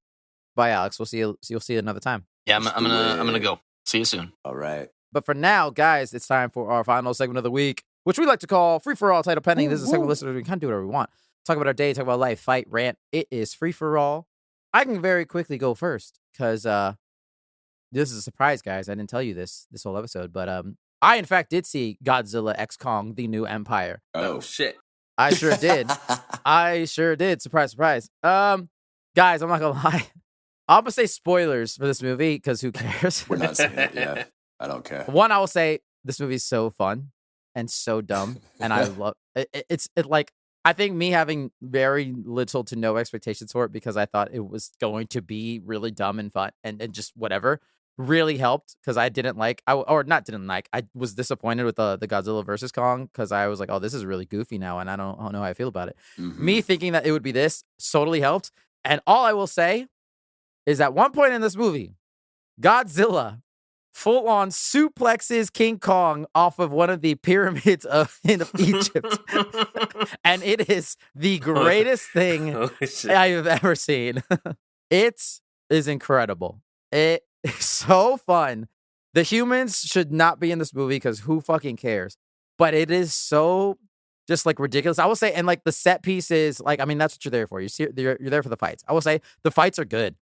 bye, Alex. You'll see you another time. Yeah, I'm gonna go. See you soon. All right. But for now, guys, it's time for our final segment of the week, which we like to call Free for All, title pending. This is a segment listeners we can do whatever we want. Talk about our day, talk about life, fight, rant. It is free for all. I can very quickly go first because this is a surprise, guys. I didn't tell you this whole episode, but I in fact did see Godzilla X Kong: The New Empire. Oh shit! I sure did. Surprise, surprise. Guys, I'm not gonna lie. I'm gonna say spoilers for this movie because who cares? We're not saying it. Yeah, I don't care. One, I will say this movie's so fun and so dumb, and I love it. It's like. I think me having very little to no expectations for it because I thought it was going to be really dumb and fun and just whatever really helped because I was disappointed with the Godzilla versus Kong because I was like, oh, this is really goofy now and I don't know how I feel about it. Mm-hmm. Me thinking that it would be this totally helped. And all I will say is at one point in this movie, Godzilla full on suplexes King Kong off of one of the pyramids in Egypt. And it is the greatest thing I've ever seen. It is incredible. It is so fun. The humans should not be in this movie because who fucking cares? But it is so just ridiculous. I will say, and the set pieces, that's what you're there for. You're there for the fights. I will say the fights are good.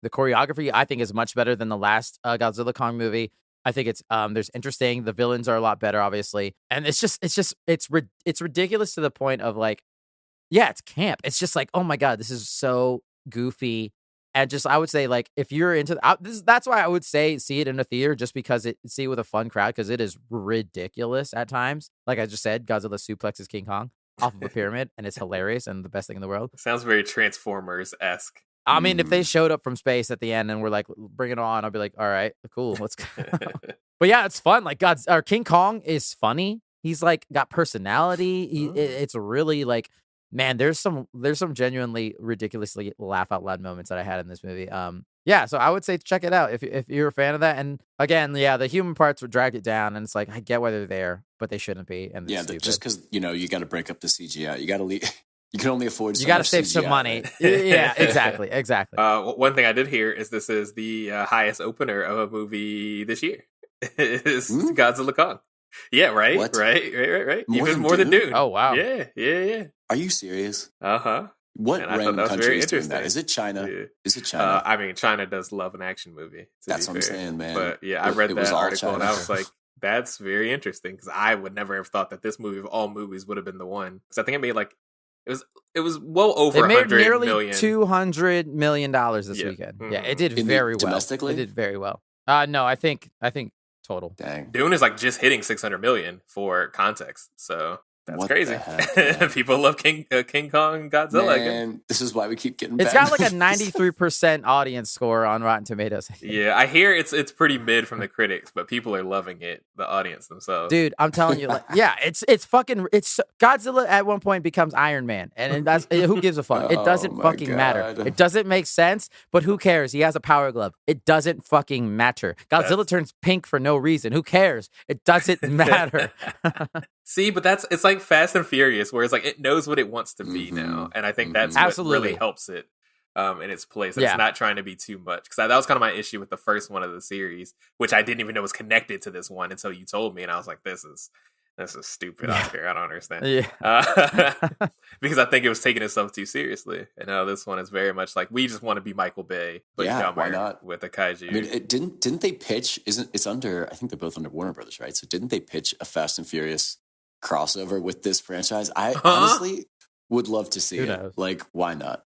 The choreography, I think, is much better than the last Godzilla Kong movie. I think it's there's interesting. The villains are a lot better, obviously, and it's ridiculous to the point of it's camp. It's just oh my god, this is so goofy, and just I would say if you're into that's why I would say see it in a theater just because see it with a fun crowd because it is ridiculous at times. Like I just said, Godzilla suplexes King Kong off of a pyramid, and it's hilarious and the best thing in the world. Sounds very Transformers-esque. I mean, if they showed up from space at the end and were bring it on, I'd be all right, cool, let's go. But yeah, it's fun. King Kong is funny. He's got personality. It's really man, there's some genuinely ridiculously laugh out loud moments that I had in this movie. Yeah, so I would say check it out if you're a fan of that. And again, yeah, the human parts would drag it down, and it's I get why they're there, but they shouldn't be. And just because you got to break up the CGI, you You can only afford. You got to save some money. Yeah, exactly. One thing I did hear is this is the highest opener of a movie this year. It's Godzilla Kong. Yeah, right. What? Right. Even more than Dune. Oh wow. Yeah. Are you serious? Uh-huh. What random country is doing that? Is it China? Yeah. Is it China? I mean, China does love an action movie. That's what I'm saying, man. But yeah, I read that article and I was like, that's very interesting because I would never have thought that this movie of all movies would have been the one. Because I think it made like it was well over $100 million. Nearly $200 million this weekend. Yeah, it did very well. Domestically, it did very well. No, I think total. Dang. Dune is like just hitting 600 million for context. So that's what crazy. Heck, people love King Kong and Godzilla. Man, this is why we keep getting. It's got like a 93% audience score on Rotten Tomatoes. Yeah, I hear it's pretty mid from the critics, but people are loving it. The audience themselves, dude. I'm telling you, it's Godzilla at one point becomes Iron Man, and that's who gives a fuck. It doesn't fucking matter. It doesn't make sense, but who cares? He has a power glove. It doesn't fucking matter. Godzilla turns pink for no reason. Who cares? It doesn't matter. See, but it's like Fast and Furious, where it's like it knows what it wants to be now, and I think that's what really helps it in its place. It's not trying to be too much, because that was kind of my issue with the first one of the series, which I didn't even know was connected to this one until you told me, and I was like, this is stupid, Oscar. I don't understand. Yeah, because I think it was taking itself too seriously, and now this one is very much like we just want to be Michael Bay, but why not with a kaiju? I mean, didn't they pitch? It's under? I think they're both under Warner Brothers, right? So didn't they pitch a Fast and Furious crossover with this franchise? I honestly would love to see it. Like, why not?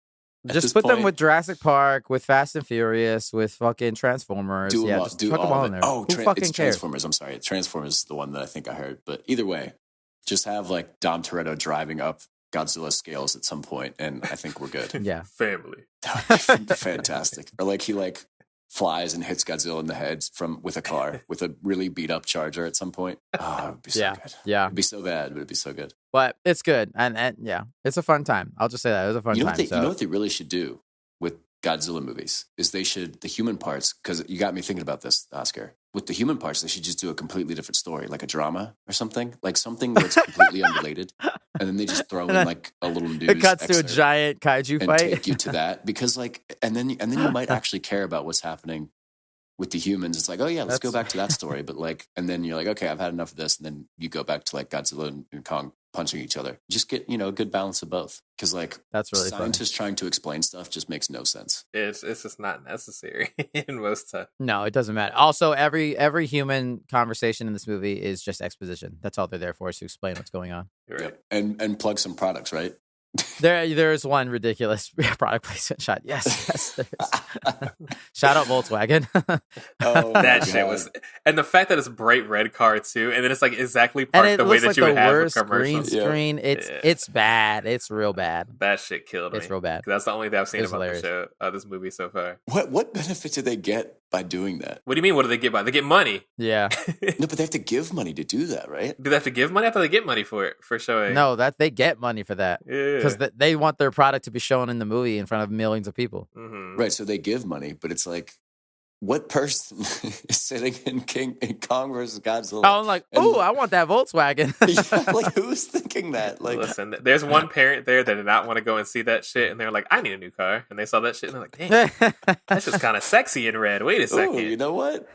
Just put them with Jurassic Park, with Fast and Furious, with fucking Transformers. Do just fuck them all in there. Oh, Who fucking it's cares? Transformers. I'm sorry. Transformers is the one that I think I heard. But either way, just have like Dom Toretto driving up Godzilla's scales at some point, and I think we're good. Yeah. Family. Fantastic. Or like he flies and hits Godzilla in the head with a car with a really beat up Charger at some point. Oh, it would be so good. Yeah. It'd be so bad, but it'd be so good. But it's good. And yeah, it's a fun time. I'll just say that. It was a fun time. You know what they really should do with Godzilla movies is the human parts, because you got me thinking about this, Oscar. With the human parts, they should just do a completely different story, like a drama or something. Like something that's completely unrelated. And then they just throw in like a little news. It cuts to a giant kaiju and fight. Take you to that. Because and then you might actually care about what's happening with the humans. It's like, oh yeah, let's go back to that story. But and then you're like, okay, I've had enough of this. And then you go back to Godzilla and Kong punching each other. Just get, a good balance of both. Because that's really scientists trying to explain stuff just makes no sense. It's just not necessary in most times. No, it doesn't matter. Also, every human conversation in this movie is just exposition. That's all they're there for, is to explain what's going on. Right. Yep. And plug some products, right? There's one ridiculous product placement shot. Yes, there is. Shout out Volkswagen. That shit was, and the fact that it's bright red car too, and then it's like exactly parked the way that you would have with commercials. Green screen. It's bad. It's real bad. That shit killed me. It's real bad. That's the only thing I've seen about the show, this movie so far. What benefit do they get by doing that? What do you mean? What do they get by? They get money. Yeah. No, but they have to give money to do that, right? Do they have to give money? I thought they get money for it, for showing. No, that they get money for that. Yeah. Because they want their product to be shown in the movie in front of millions of people. Mm-hmm. Right, so they give money, but it's like, what person is sitting in Kong versus Godzilla? Oh, I'm like, I want that Volkswagen. Yeah, who's thinking that? Listen, there's one parent there that did not want to go and see that shit, and they're like, I need a new car. And they saw that shit, and they're like, damn, that's just kind of sexy in red. Wait a second. Ooh, you know what?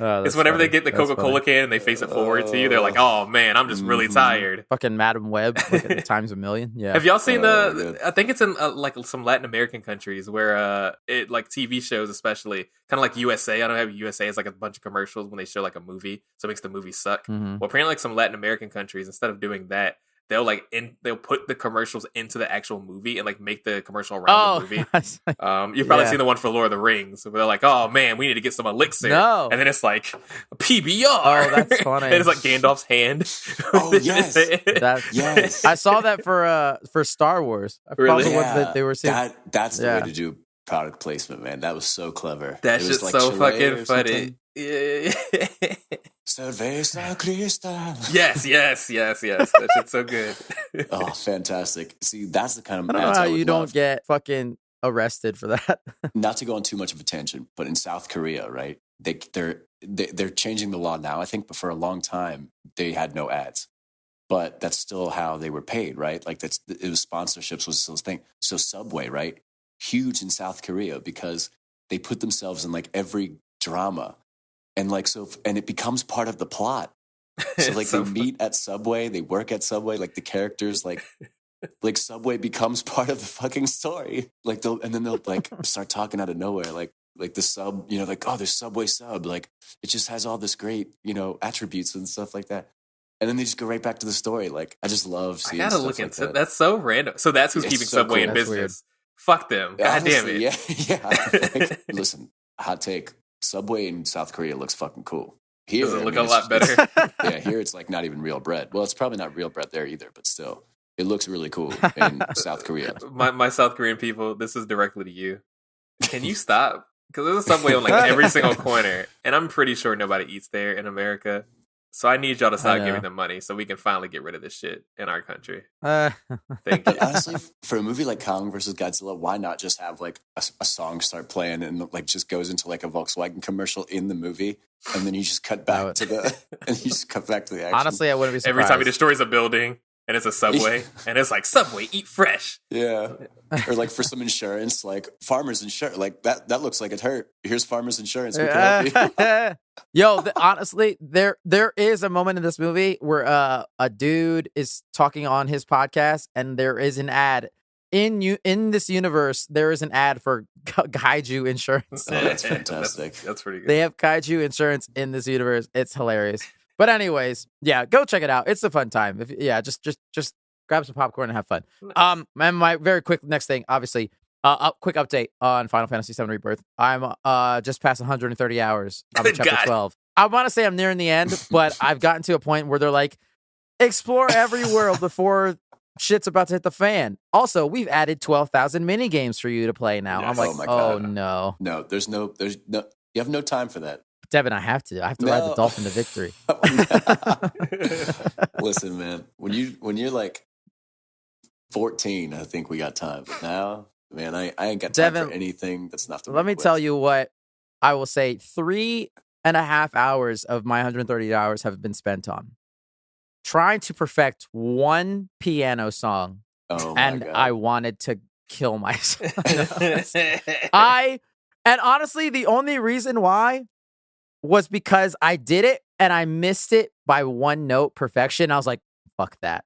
It's whenever they get the Coca-Cola can and they face it forward to you, they're like, oh man, I'm just really tired. Fucking Madam Web, times a million. Yeah. Have y'all seen I think it's in some Latin American countries where it TV shows, especially kind of like USA. I don't know how USA is like a bunch of commercials when they show like a movie, so it makes the movie suck. Mm-hmm. Well, apparently some Latin American countries, instead of doing that, they'll put the commercials into the actual movie and make the commercial around the movie. You've probably seen the one for Lord of the Rings where they're like, oh man, we need to get some elixir. No. And then it's like PBR. Oh, that's funny. And it's like Gandalf's hand. Oh yes. Yes. I saw that for Star Wars. I really? The ones that they were seeing. That's the way to do product placement, man. That was so clever. That's just so fucking funny. Yeah. Cerveza Cristal. Yes. That shit's so good. Oh, fantastic. See, that's the kind of I don't know how you don't get fucking arrested for that. Not to go on too much of a tangent, but in South Korea, right? They're changing the law now, I think, but for a long time they had no ads. but that's still how they were paid, right? Like it was sponsorships was still a thing. So Subway, right? Huge in South Korea because they put themselves in like every drama, and like and it becomes part of the plot. So like they meet at Subway, they work at Subway, like the characters like Subway becomes part of the fucking story. Like and then they'll like start talking out of nowhere, like the sub, like, oh, there's Subway sub, like it just has all this great, attributes and stuff like that. And then they just go right back to the story. Like I just love seeing. I gotta look into that. That's so random. So that's who's keeping Subway in business. Weird. Fuck them. God damn it. Yeah. Like, listen, hot take. Subway in South Korea looks fucking cool. Here, does it look a lot better? Yeah, here it's like not even real bread. Well, it's probably not real bread there either, but still, it looks really cool in South Korea. My South Korean people, this is directly to you. Can you stop? Because there's a Subway on like every single corner, and I'm pretty sure nobody eats there in America. So I need y'all to stop giving them money so we can finally get rid of this shit in our country. Thank you. But honestly, for a movie like Kong vs. Godzilla, why not just have like a song start playing and like just goes into like a Volkswagen commercial in the movie, and then you just cut back to the action. Honestly, I wouldn't be surprised. Every time he destroys a building and it's a Subway, and it's like Subway, eat fresh. Yeah. Or like for some insurance, like Farmers Insurance, like that looks like it hurt. Here's Farmers Insurance. We can help you. Yo, honestly, there is a moment in this movie where a dude is talking on his podcast, and there is an ad in this universe. There is an ad for Kajiu insurance. Oh, that's fantastic. That's pretty good. They have Kajiu insurance in this universe. It's hilarious. But anyways, yeah, go check it out. It's a fun time. Just grab some popcorn and have fun. Nice. And my very quick next thing, obviously, quick update on Final Fantasy VII Rebirth. I'm just past 130 hours. I'm in chapter 12. I want to say I'm nearing the end, but I've gotten to a point where they're like, explore every world before shit's about to hit the fan. Also, we've added 12,000 mini games for you to play now. Yes. I'm like, oh my God. No. No, there's no, you have no time for that. Devin, I have to ride the dolphin to victory. Listen, man, when you're like 14, I think we got time. But now, man, I ain't got time for anything that's not. Let me tell you what I will say. 3.5 hours of my 130 hours have been spent on trying to perfect one piano song. Oh my and God. I wanted to kill myself. And honestly, the only reason why was because I did it and I missed it by one note perfection. I was like, fuck that.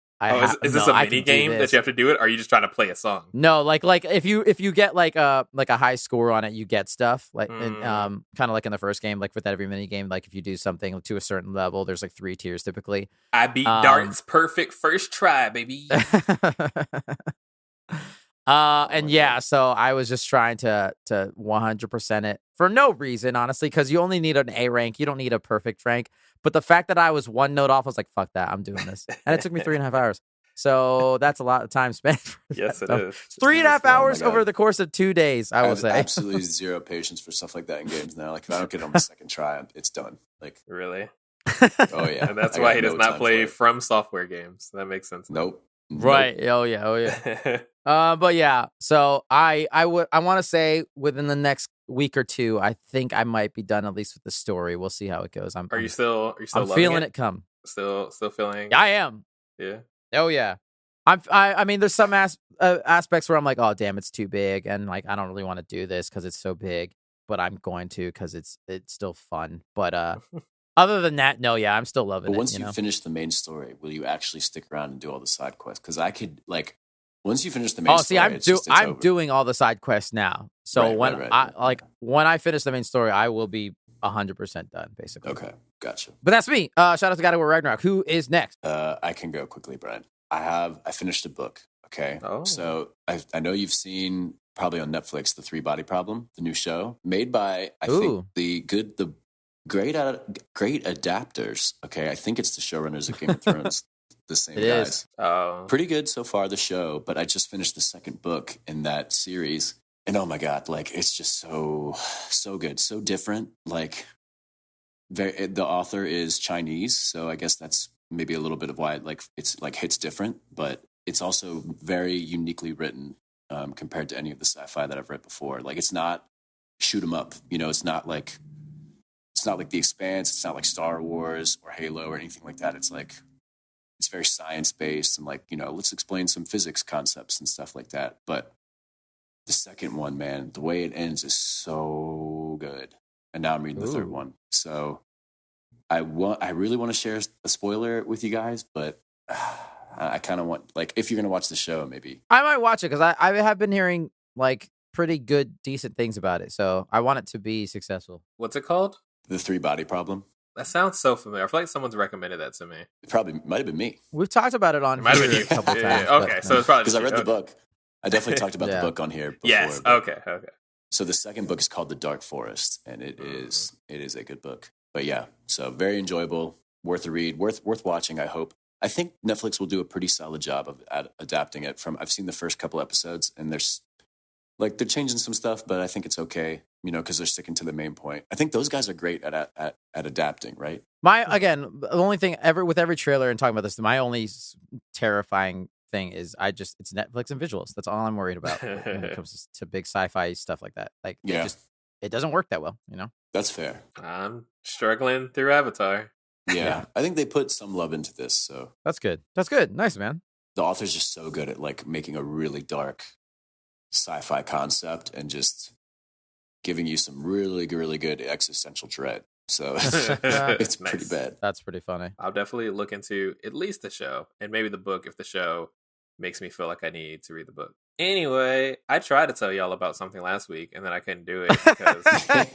Is this a mini game that you have to do it, or are you just trying to play a song? No, like if you get like a high score on it, you get stuff like kind of like in the first game, like with every mini game, like if you do something to a certain level, there's like 3 tiers typically. I beat darts perfect first try, baby. And yeah, so I was just trying to 100% it for no reason, honestly, because you only need an A rank. You don't need a perfect rank. But the fact that I was one note off, I was like, fuck that, I'm doing this. And it took me 3.5 hours. So that's a lot of time spent. Yes, it is. It's 3.5 hours over the course of 2 days, I will say. Absolutely zero patience for stuff like that in games now. Like if I don't get it on the second try, it's done. Like really? Oh yeah. And that's why he does not play From Software games. That makes sense. Nope. Right. Oh yeah. But yeah. So I want to say within the next week or two, I think I might be done at least with the story. We'll see how it goes. Are you still I'm feeling it come. Still feeling. I am. Yeah. Oh yeah. I mean, there's some aspects where I'm like, oh damn, it's too big, and like I don't really want to do this because it's so big, but I'm going to because it's still fun. But other than that, no, yeah, I'm still loving it. But once you finish the main story, will you actually stick around and do all the side quests? Because I could like once you finish the main story, I'm doing all the side quests now. So when I finish the main story, I will be 100% done, basically. Okay, gotcha. But that's me. Shout out to God of War Ragnarok. Who is next? I can go quickly, Brian. I finished a book. Okay, so I know you've seen probably on Netflix The 3-Body Problem, the new show made by I think the great adapters. Okay, I think it's the showrunners of Game of Thrones. The same guys. Pretty good so far, the show, but I just finished the second book in that series, and oh my God, like it's just so good, so different. Like the author is Chinese, so I guess that's maybe a little bit of why it's like hits different, but it's also very uniquely written compared to any of the sci-fi that I've read before. Like it's not shoot 'em up, it's not like The Expanse, it's not like Star Wars or Halo or anything like that. It's like it's very science-based and like, let's explain some physics concepts and stuff like that. But the second one, man, the way it ends is so good. And now I'm reading the third one. So I really want to share a spoiler with you guys, but I kind of want, like, if you're going to watch the show, maybe. I might watch it because I have been hearing, like, pretty good, decent things about it. So I want it to be successful. What's it called? The 3-Body Problem. That sounds so familiar. I feel like someone's recommended that to me. It probably might have been me. We've talked about it on here a couple times. Yeah. Okay, so it's probably because I read the book. I definitely talked about the book on here before. Yes. Okay. So the second book is called The Dark Forest, and it is a good book. But yeah, so very enjoyable, worth a read, worth watching. I hope. I think Netflix will do a pretty solid job of adapting it. I've seen the first couple episodes, and they're changing some stuff, but I think it's okay, because they're sticking to the main point. I think those guys are great at adapting, right? The only thing with every trailer and talking about this, my only terrifying thing is it's Netflix and visuals. That's all I'm worried about when it comes to big sci-fi stuff like that. Like, it doesn't work that well, That's fair. I'm struggling through Avatar. Yeah, I think they put some love into this, so that's good. That's good. Nice, man. The author's just so good at like making a really dark sci-fi concept and just giving you some really, really good existential dread. So it's nice. Pretty bad. That's pretty funny. I'll definitely look into at least the show and maybe the book if the show makes me feel like I need to read the book. Anyway, I tried to tell y'all about something last week and then I couldn't do it because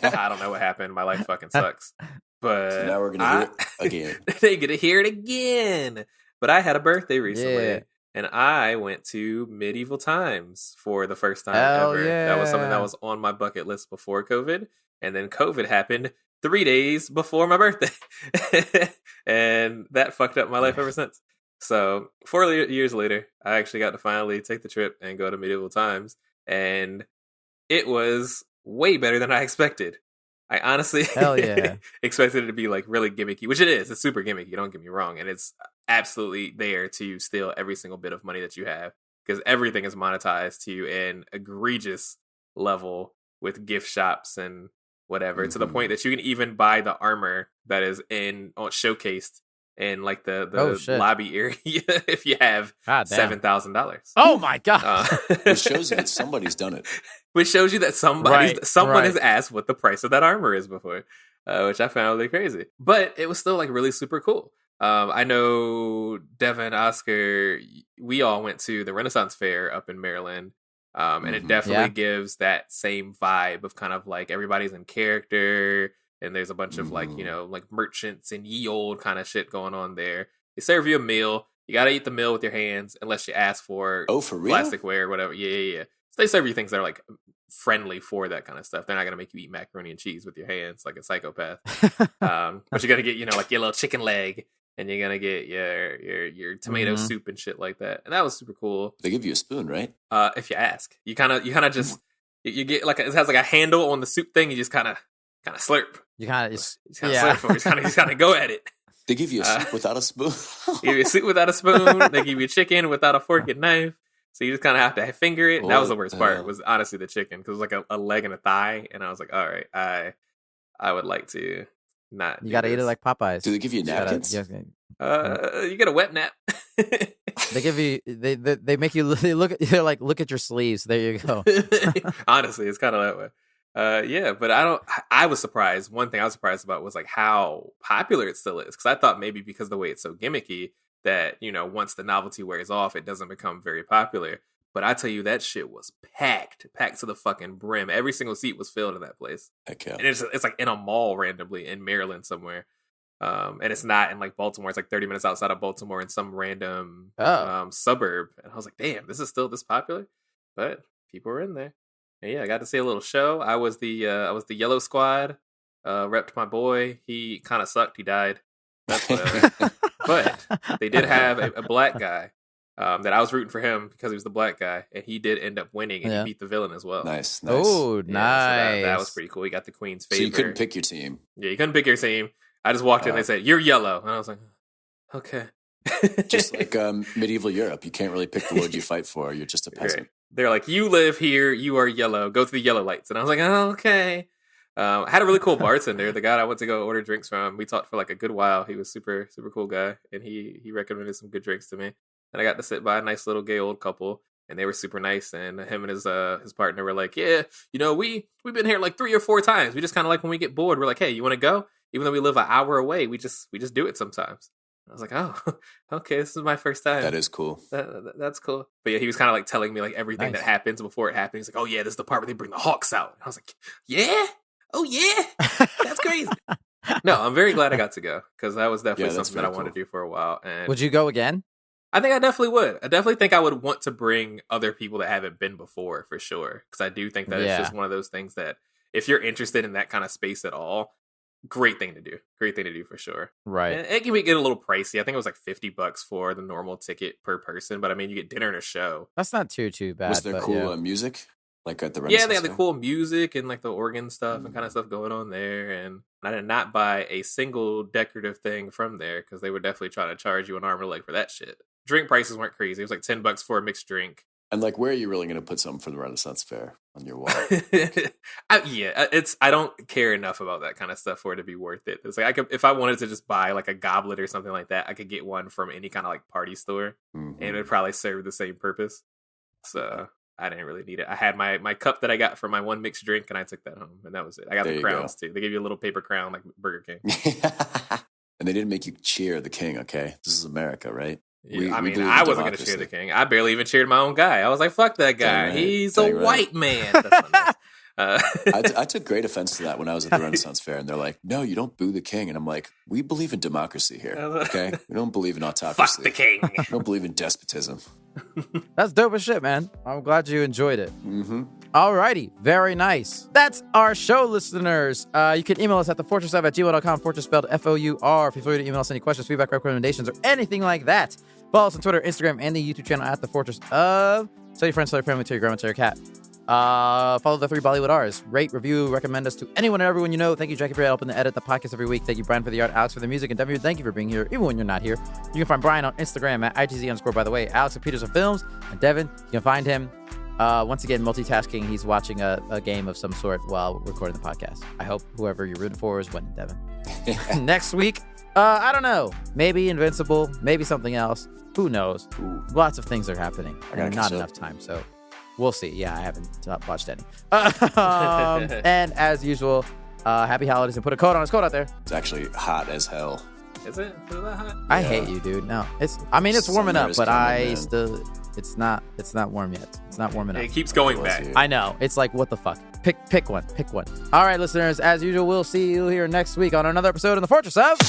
I don't know what happened. My life fucking sucks. But so now we're going to hear it again. They're going to hear it again. But I had a birthday recently and I went to medieval times for the first time ever. Yeah. That was something that was on my bucket list before COVID. And then COVID happened 3 days before my birthday. And that fucked up my life ever since. So 4 years later, I actually got to finally take the trip and go to medieval times. And it was way better than I expected. I honestly expected it to be like really gimmicky, which it is. It's super gimmicky, don't get me wrong. And it's absolutely there to steal every single bit of money that you have because everything is monetized to an egregious level with gift shops and whatever, to the point that you can even buy the armor that is showcased in like the lobby area if you have $7,000. Oh my god! Which shows you that somebody's done it. Which shows you that someone has asked what the price of that armor is before, which I found really crazy. But it was still like really super cool. I know Devin, Oscar, we all went to the Renaissance Fair up in Maryland. And it definitely gives that same vibe of kind of like everybody's in character and there's a bunch of like, like merchants and ye old kind of shit going on there. They serve you a meal. You got to eat the meal with your hands unless you ask for for real? Plasticware or whatever. Yeah. So they serve you things that are like friendly for that kind of stuff. They're not going to make you eat macaroni and cheese with your hands like a psychopath. But you're going to get, like your little chicken leg. And you're gonna get your tomato soup and shit like that, and that was super cool. They give you a spoon, right? If you ask, you kind of just you get like it has like a handle on the soup thing. You just kind of slurp. You kind of just slurp. You just kind of go at it. They give you a soup without a spoon. Give you a soup without a spoon. They give you chicken without a fork and knife. So you just kind of have to finger it. And that was the worst part. Was honestly the chicken because it was like a leg and a thigh, and I was like, all right, I would like to. Not you gotta eat it like Popeyes. Do they give you napkins? You get a wet nap. They give you they make you look at your sleeves. There you go. Honestly, it's kind of that way. But I was surprised. One thing I was surprised about was like how popular it still is, because I thought maybe because of the way it's so gimmicky that once the novelty wears off, it doesn't become very popular. But I tell you, that shit was packed to the fucking brim. Every single seat was filled in that place. Heck yeah. And it's like in a mall randomly in Maryland somewhere. And it's not in like Baltimore. It's like 30 minutes outside of Baltimore in some random suburb. And I was like, damn, this is still this popular? But people were in there. And yeah, I got to see a little show. I was the Yellow Squad. Repped my boy. He kind of sucked. He died. That's whatever. But they did have a black guy. That I was rooting for him because he was the black guy, and he did end up winning, and he beat the villain as well. Nice. Oh, nice. So that was pretty cool. He got the Queen's favor. So you couldn't pick your team. Yeah, you couldn't pick your team. I just walked in and they said, "You're yellow," and I was like, "Okay." Just like medieval Europe, you can't really pick the lord you fight for. You're just a peasant. Right. They're like, "You live here. You are yellow. Go to the yellow lights," and I was like, "Oh, okay." I had a really cool bartender. The guy I went to go order drinks from, we talked for like a good while. He was super, super cool guy, and he recommended some good drinks to me. And I got to sit by a nice little gay old couple, and they were super nice. And him and his partner were like, yeah, we've been here like 3 or 4 times. We just kind of like when we get bored, we're like, hey, you want to go? Even though we live an hour away, we just do it sometimes. I was like, oh, okay, this is my first time. That is cool. That's cool. But yeah, he was kind of like telling me like everything that happens before it happens. He's like, oh yeah, this is the part where they bring the hawks out. And I was like, yeah? Oh yeah? That's crazy. No, I'm very glad I got to go because that was definitely something that I wanted to do for a while. And would you go again? I think I definitely would. I definitely think I would want to bring other people that haven't been before for sure. Because I do think that it's just one of those things that if you're interested in that kind of space at all, great thing to do for sure. Right. And it can get a little pricey. I think it was like $50 for the normal ticket per person, but I mean you get dinner and a show. That's not too bad. Was there cool music like at the Renaissance? Yeah, they had the cool music and like the organ stuff and kind of stuff going on there. And I did not buy a single decorative thing from there because they would definitely try to charge you an arm and a leg for that shit. Drink prices weren't crazy. It was like $10 for a mixed drink. And like, where are you really going to put something for the Renaissance Fair on your wall? I don't care enough about that kind of stuff for it to be worth it. It's like if I wanted to just buy like a goblet or something like that, I could get one from any kind of like party store, and it would probably serve the same purpose. So I didn't really need it. I had my cup that I got for my one mixed drink, and I took that home, and that was it. I got the crowns too. They gave you a little paper crown like Burger King. And they didn't make you cheer the king. Okay, this is America, right? Yeah, I wasn't going to cheer the king. I barely even cheered my own guy. I was like, fuck that guy. He's a white man. That's I took great offense to that when I was at the Renaissance Fair, and they're like, no, you don't boo the king. And I'm like, we believe in democracy here, okay? We don't believe in autocracy. Fuck the king. We don't believe in despotism. That's dope as shit, man. I'm glad you enjoyed it. Mm-hmm. Alrighty, very nice. That's our show, listeners. You can email us at thefortress@gmail.com, Fortress spelled F-O-U-R. Feel free to email us any questions, feedback, recommendations, or anything like that. Follow us on Twitter, Instagram, and the YouTube channel at The Fortress of. Tell your friends, tell your family, tell your grandma, tell your cat. Follow the 3 Bollywood R's. Rate, review, recommend us to anyone and everyone you know. Thank you, Jackie, for helping to edit the podcast every week. Thank you, Brian, for the art, Alex for the music, and Devin, thank you for being here, even when you're not here. You can find Brian on Instagram at ITZ_, by the way, Alex at Peterson Films, and Devin, you can find him, once again, multitasking. He's watching a game of some sort while recording the podcast. I hope whoever you're rooting for is winning, Devin. Next week, I don't know. Maybe Invincible, maybe something else. Who knows? Ooh. Lots of things are happening, and not enough time, so we'll see. Yeah, I haven't watched any. And as usual, happy holidays, and put a coat on. It's cold out there. It's actually hot as hell. Is it? Is that hot? I hate you, dude. No, it's warming up, but it's not warm yet. It's not warming up. It keeps going back. I know. It's like, what the fuck? Pick one. All right, listeners, as usual, we'll see you here next week on another episode of The Fortress of...